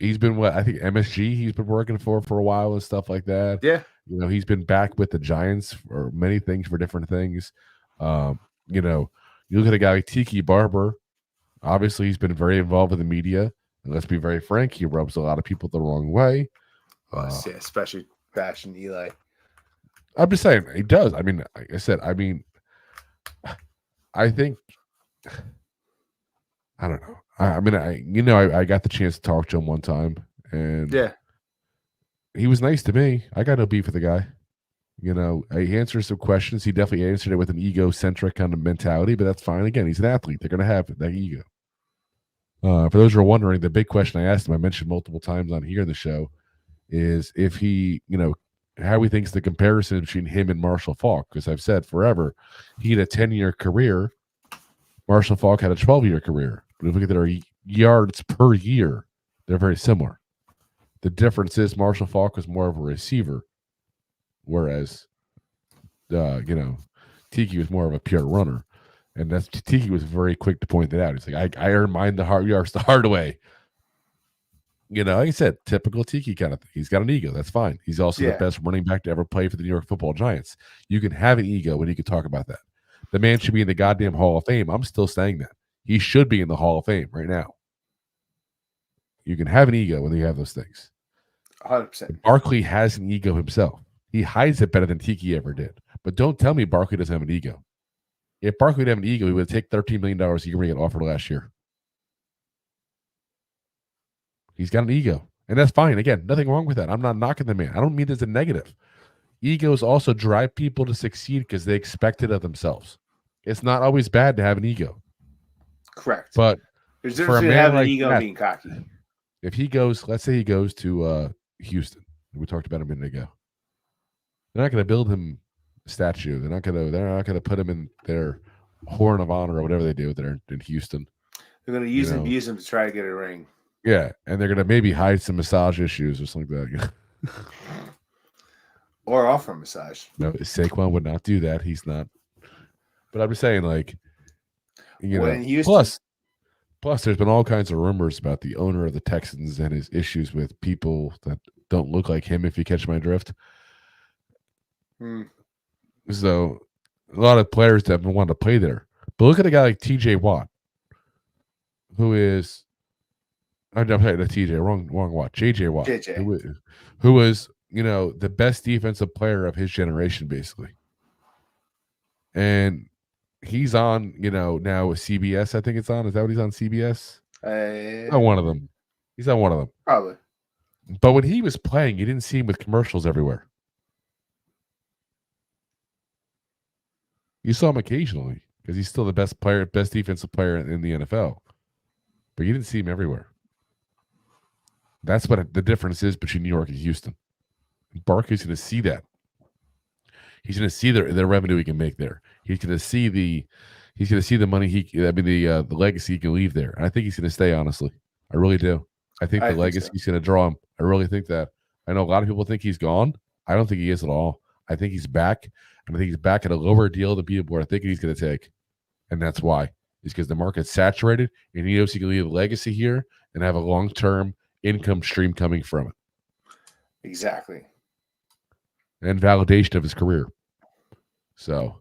He's been what I think MSG. He's been working for a while and stuff like that. Yeah, he's been back with the Giants for many things, for different things. You look at a guy like Tiki Barber. Obviously, he's been very involved with the media, and let's be very frank, he rubs a lot of people the wrong way. Especially bashing Eli. I'm just saying he does. I mean, like I said, I think I don't know. I got the chance to talk to him one time, and he was nice to me. I got no beef with the guy. He answers some questions. He definitely answered it with an egocentric kind of mentality, but that's fine. Again, he's an athlete. They're going to have that ego. For those who are wondering, the big question I asked him, I mentioned multiple times on here in the show, is if he, how he thinks the comparison between him and Marshall Faulk. Because I've said forever, he had a 10-year career. Marshall Faulk had a 12-year career. But if we look at their yards per year, they're very similar. The difference is Marshall Faulk was more of a receiver, whereas, Tiki was more of a pure runner. And Tiki was very quick to point that out. He's like, I earned mine the hard way. Like I said, typical Tiki kind of thing. He's got an ego. That's fine. He's also the best running back to ever play for the New York Football Giants. You can have an ego when you can talk about that. The man should be in the goddamn Hall of Fame. I'm still saying that. He should be in the Hall of Fame right now. You can have an ego when you have those things. 100%. Barkley has an ego himself. He hides it better than Tiki ever did. But don't tell me Barkley doesn't have an ego. If Barkley didn't have an ego, he would take $13 million a year we get offered last year. He's got an ego. And that's fine. Again, nothing wrong with that. I'm not knocking the man. I don't mean it as a negative. Egos also drive people to succeed because they expect it of themselves. It's not always bad to have an ego. Correct. But there's a difference between having an ego and being cocky. If he goes, let's say he goes to Houston. We talked about a minute ago. They're not going to build him a statue. They're not going to put him in their horn of honor or whatever they do there in Houston. They're going to use and abuse him to try to get a ring. Yeah, and they're going to maybe hide some massage issues or something like that. Or offer a massage. No, Saquon would not do that. He's not. But I'm just saying, like, plus, there's been all kinds of rumors about the owner of the Texans and his issues with people that don't look like him, if you catch my drift. So, a lot of players that have been wanting to play there. But look at a guy like T.J. Watt, who is, I'm sorry, not T.J., wrong Watt, J.J. Watt, who was, the best defensive player of his generation, basically. And he's on, now with CBS, I think it's on. Is that what he's on, CBS? On one of them. He's on one of them. Probably. But when he was playing, you didn't see him with commercials everywhere. You saw him occasionally because he's still the best defensive player in the NFL. But you didn't see him everywhere. That's what the difference is between New York and Houston. Barkley's going to see that. He's going to see the revenue he can make there. He's going to see the money the legacy he can leave there. And I think he's going to stay, honestly. I really do. I think the legacy is going to draw him. I really think that. I know a lot of people think he's gone. I don't think he is at all. I think he's back. And I think he's back at a lower deal than people are thinking he's going to take. And that's why. It's because the market's saturated and he knows he can leave a legacy here and have a long-term income stream coming from it. Exactly. And validation of his career. So,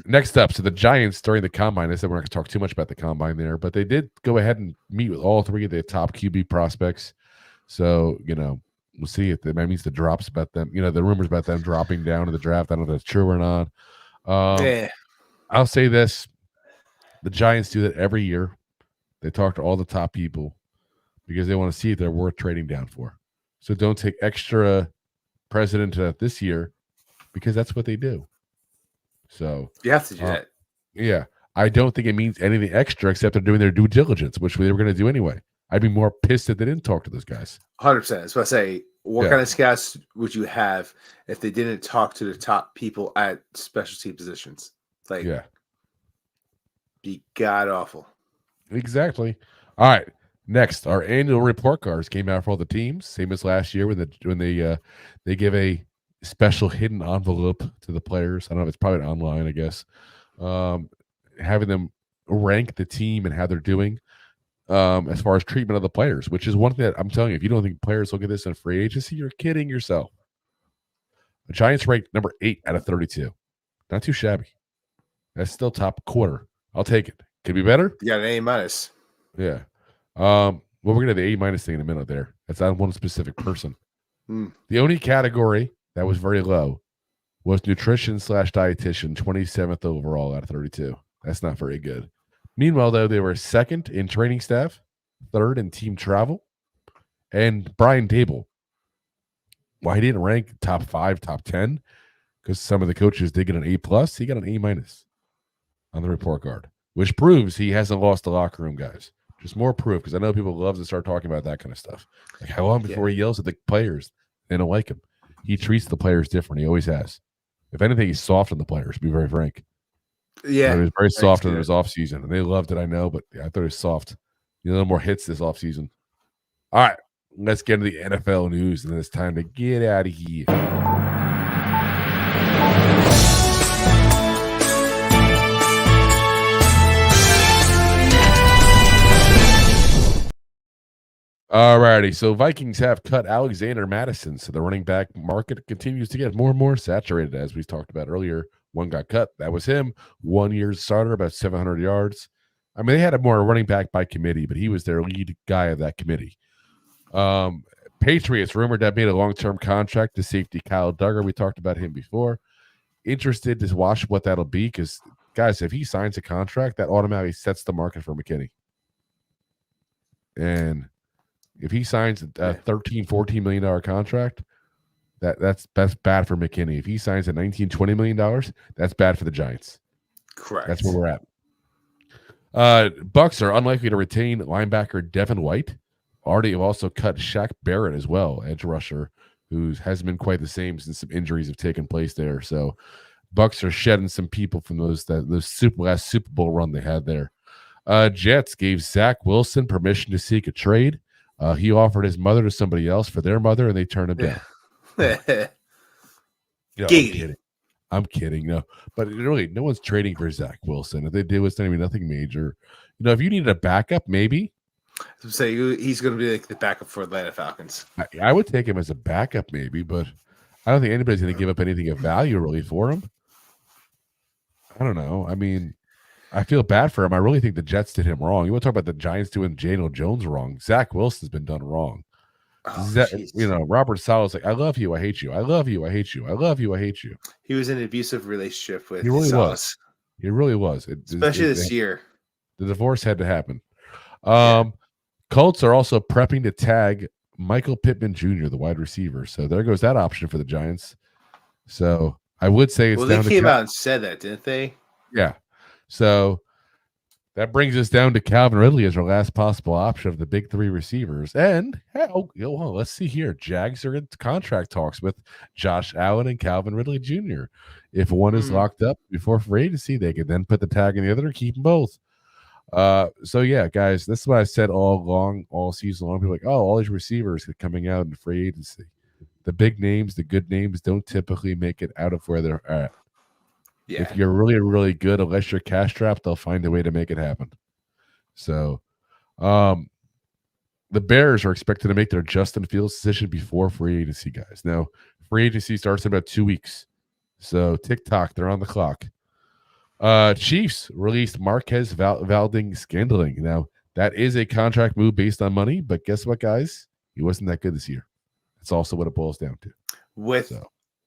Next up, so the Giants during the combine, I said we're not going to talk too much about the combine there, but they did go ahead and meet with all three of the top QB prospects. So, we'll see if that means the drops about them, the rumors about them dropping down to the draft. I don't know if that's true or not. I'll say this. The Giants do that every year. They talk to all the top people because they want to see if they're worth trading down for. So don't take extra precedent to that this year because that's what they do. So you have to do that. Yeah. I don't think it means anything extra except they're doing their due diligence, which they were going to do anyway. I'd be more pissed that they didn't talk to those guys. 100%. That's what I say. What kind of scouts would you have if they didn't talk to the top people at specialty positions? Be god awful. Exactly. All right. Next, our annual report cards came out for all the teams, same as last year when they give a special hidden envelope to the players. I don't know if it's probably online, I guess. Having them rank the team and how they're doing as far as treatment of the players, which is one thing that I'm telling you, if you don't think players look at this in free agency, you're kidding yourself. The Giants ranked number 8 out of 32. Not too shabby. That's still top quarter. I'll take it. Could be better. You got an A-. Yeah. Well, we're going to have the A- thing in a minute there. That's not one specific person. The only category that was very low was nutrition/dietitian, 27th overall out of 32. That's not very good. Meanwhile, though, they were second in training staff, third in team travel, and Brian Dable. Why he didn't rank top 5, top 10? Because some of the coaches did get an A+. He got an A- on the report card, which proves he hasn't lost the locker room, guys. Just more proof, because I know people love to start talking about that kind of stuff. Like how long before he yells at the players? They don't like him. He treats the players different. He always has. If anything, he's soft on the players, to be very frank. Yeah. He was very soft in his offseason, and they loved it, I know, but I thought it was soft. A little more hits this offseason. All right, let's get into the NFL news, and then it's time to get out of here. All righty, so Vikings have cut Alexander Madison, so the running back market continues to get more and more saturated, as we talked about earlier. One got cut. That was him. 1 year starter, about 700 yards. I mean, they had a more running back by committee, but he was their lead guy of that committee. Patriots rumored to have made a long-term contract to safety Kyle Duggar. We talked about him before. Interested to watch what that'll be because, guys, if he signs a contract, that automatically sets the market for McKinney. And if he signs a $13, $14 million contract, that's bad for McKinney. If he signs a $19, $20 million, that's bad for the Giants. Correct. That's where we're at. Bucks are unlikely to retain linebacker Devin White. Already have also cut Shaq Barrett as well, edge rusher, who hasn't been quite the same since some injuries have taken place there. So Bucks are shedding some people from those last Super Bowl run they had there. Jets gave Zach Wilson permission to seek a trade. He offered his mother to somebody else for their mother, and they turned him down. I'm kidding. No, but really, no one's trading for Zach Wilson. If they do, it's going to be nothing major. If you needed a backup, maybe. So he's going to be like the backup for Atlanta Falcons. I would take him as a backup, maybe, but I don't think anybody's going to give up anything of value really for him. I don't know. I mean, I feel bad for him. I really think the Jets did him wrong. You want to talk about the Giants doing Daniel Jones wrong? Zach Wilson's been done wrong. Robert Sala's like, I love you, I hate you. I love you, I hate you. I love you, I hate you. He was in an abusive relationship with. He really Salas. was. He really was. Especially this year. The divorce had to happen. Colts are also prepping to tag Michael Pittman Jr., the wide receiver. So there goes that option for the Giants. So I would say it's they came out and said that, didn't they? Yeah. So that brings us down to Calvin Ridley as our last possible option of the big three receivers. And let's see here. Jags are in contract talks with Josh Allen and Calvin Ridley Jr. If one is locked up before free agency, they can then put the tag in the other and keep them both. So yeah, guys, this is what I said all season long. People are like, oh, all these receivers are coming out in free agency. The big names, the good names, don't typically make it out of where they're at. Yeah. If you're really, really good, unless you're cash strapped, they'll find a way to make it happen. So, the Bears are expected to make their Justin Fields decision before free agency, guys. Now, free agency starts in about 2 weeks. So, TikTok, they're on the clock. Chiefs released Marquez Valdez-Scantling. Now, that is a contract move based on money, but guess what, guys? He wasn't that good this year. That's also what it boils down to. With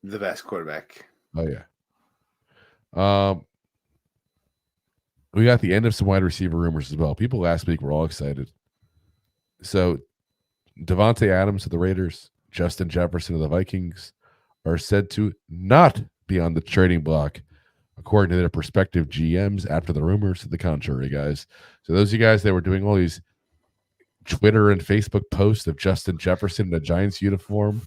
the best quarterback. Oh, yeah. We got the end of some wide receiver rumors as well. People last week were all excited. So, Devontae Adams of the Raiders, Justin Jefferson of the Vikings are said to not be on the trading block, according to their prospective GMs, after the rumors to the contrary, guys. So those of you guys that were doing all these Twitter and Facebook posts of Justin Jefferson in a Giants uniform,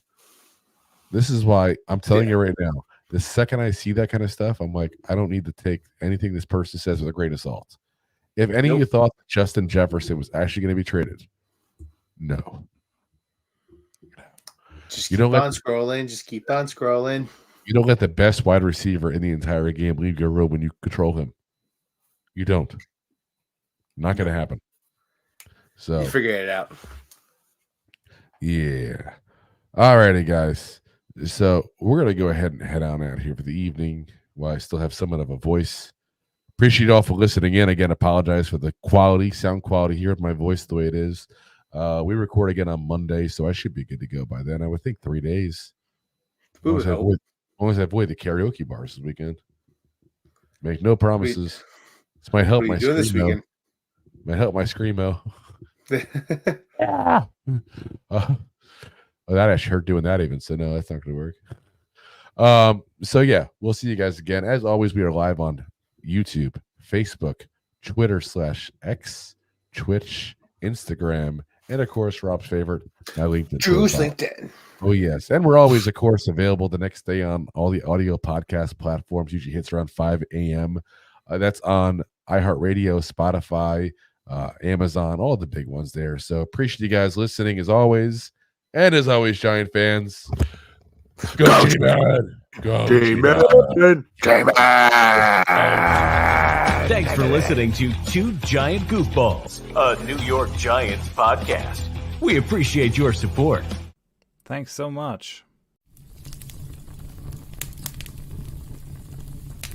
this is why I'm telling you right now, the second I see that kind of stuff, I'm like, I don't need to take anything this person says with a grain of salt. If any of you thought that Justin Jefferson was actually going to be traded, no. Just keep on scrolling. Just keep on scrolling. You don't let the best wide receiver in the entire game leave your room when you control him. You don't. Not going to happen. So you figure it out. Yeah. All righty, guys. So we're going to go ahead and head on out here for the evening while I still have somewhat of a voice. Appreciate you all for listening in. Again, apologize for the sound quality here of my voice the way it is. We record again on Monday, so I should be good to go by then. I would think 3 days. As long as I avoid the karaoke bars this weekend. Make no promises. This might help my screamo. Might help my screamo. That actually hurt doing that even. So no, that's not going to work. So yeah, we'll see you guys again. As always, we are live on YouTube, Facebook, Twitter /X, Twitch, Instagram, and of course, Rob's favorite, my LinkedIn. Drew's LinkedIn. Oh, yes. And we're always, of course, available the next day on all the audio podcast platforms. Usually hits around 5 a.m. That's on iHeartRadio, Spotify, Amazon, all the big ones there. So appreciate you guys listening as always. And as always, Giant fans, go G-Man! Go G-Man! Thanks for listening to Two Giant Goofballs, a New York Giants podcast. We appreciate your support. Thanks so much.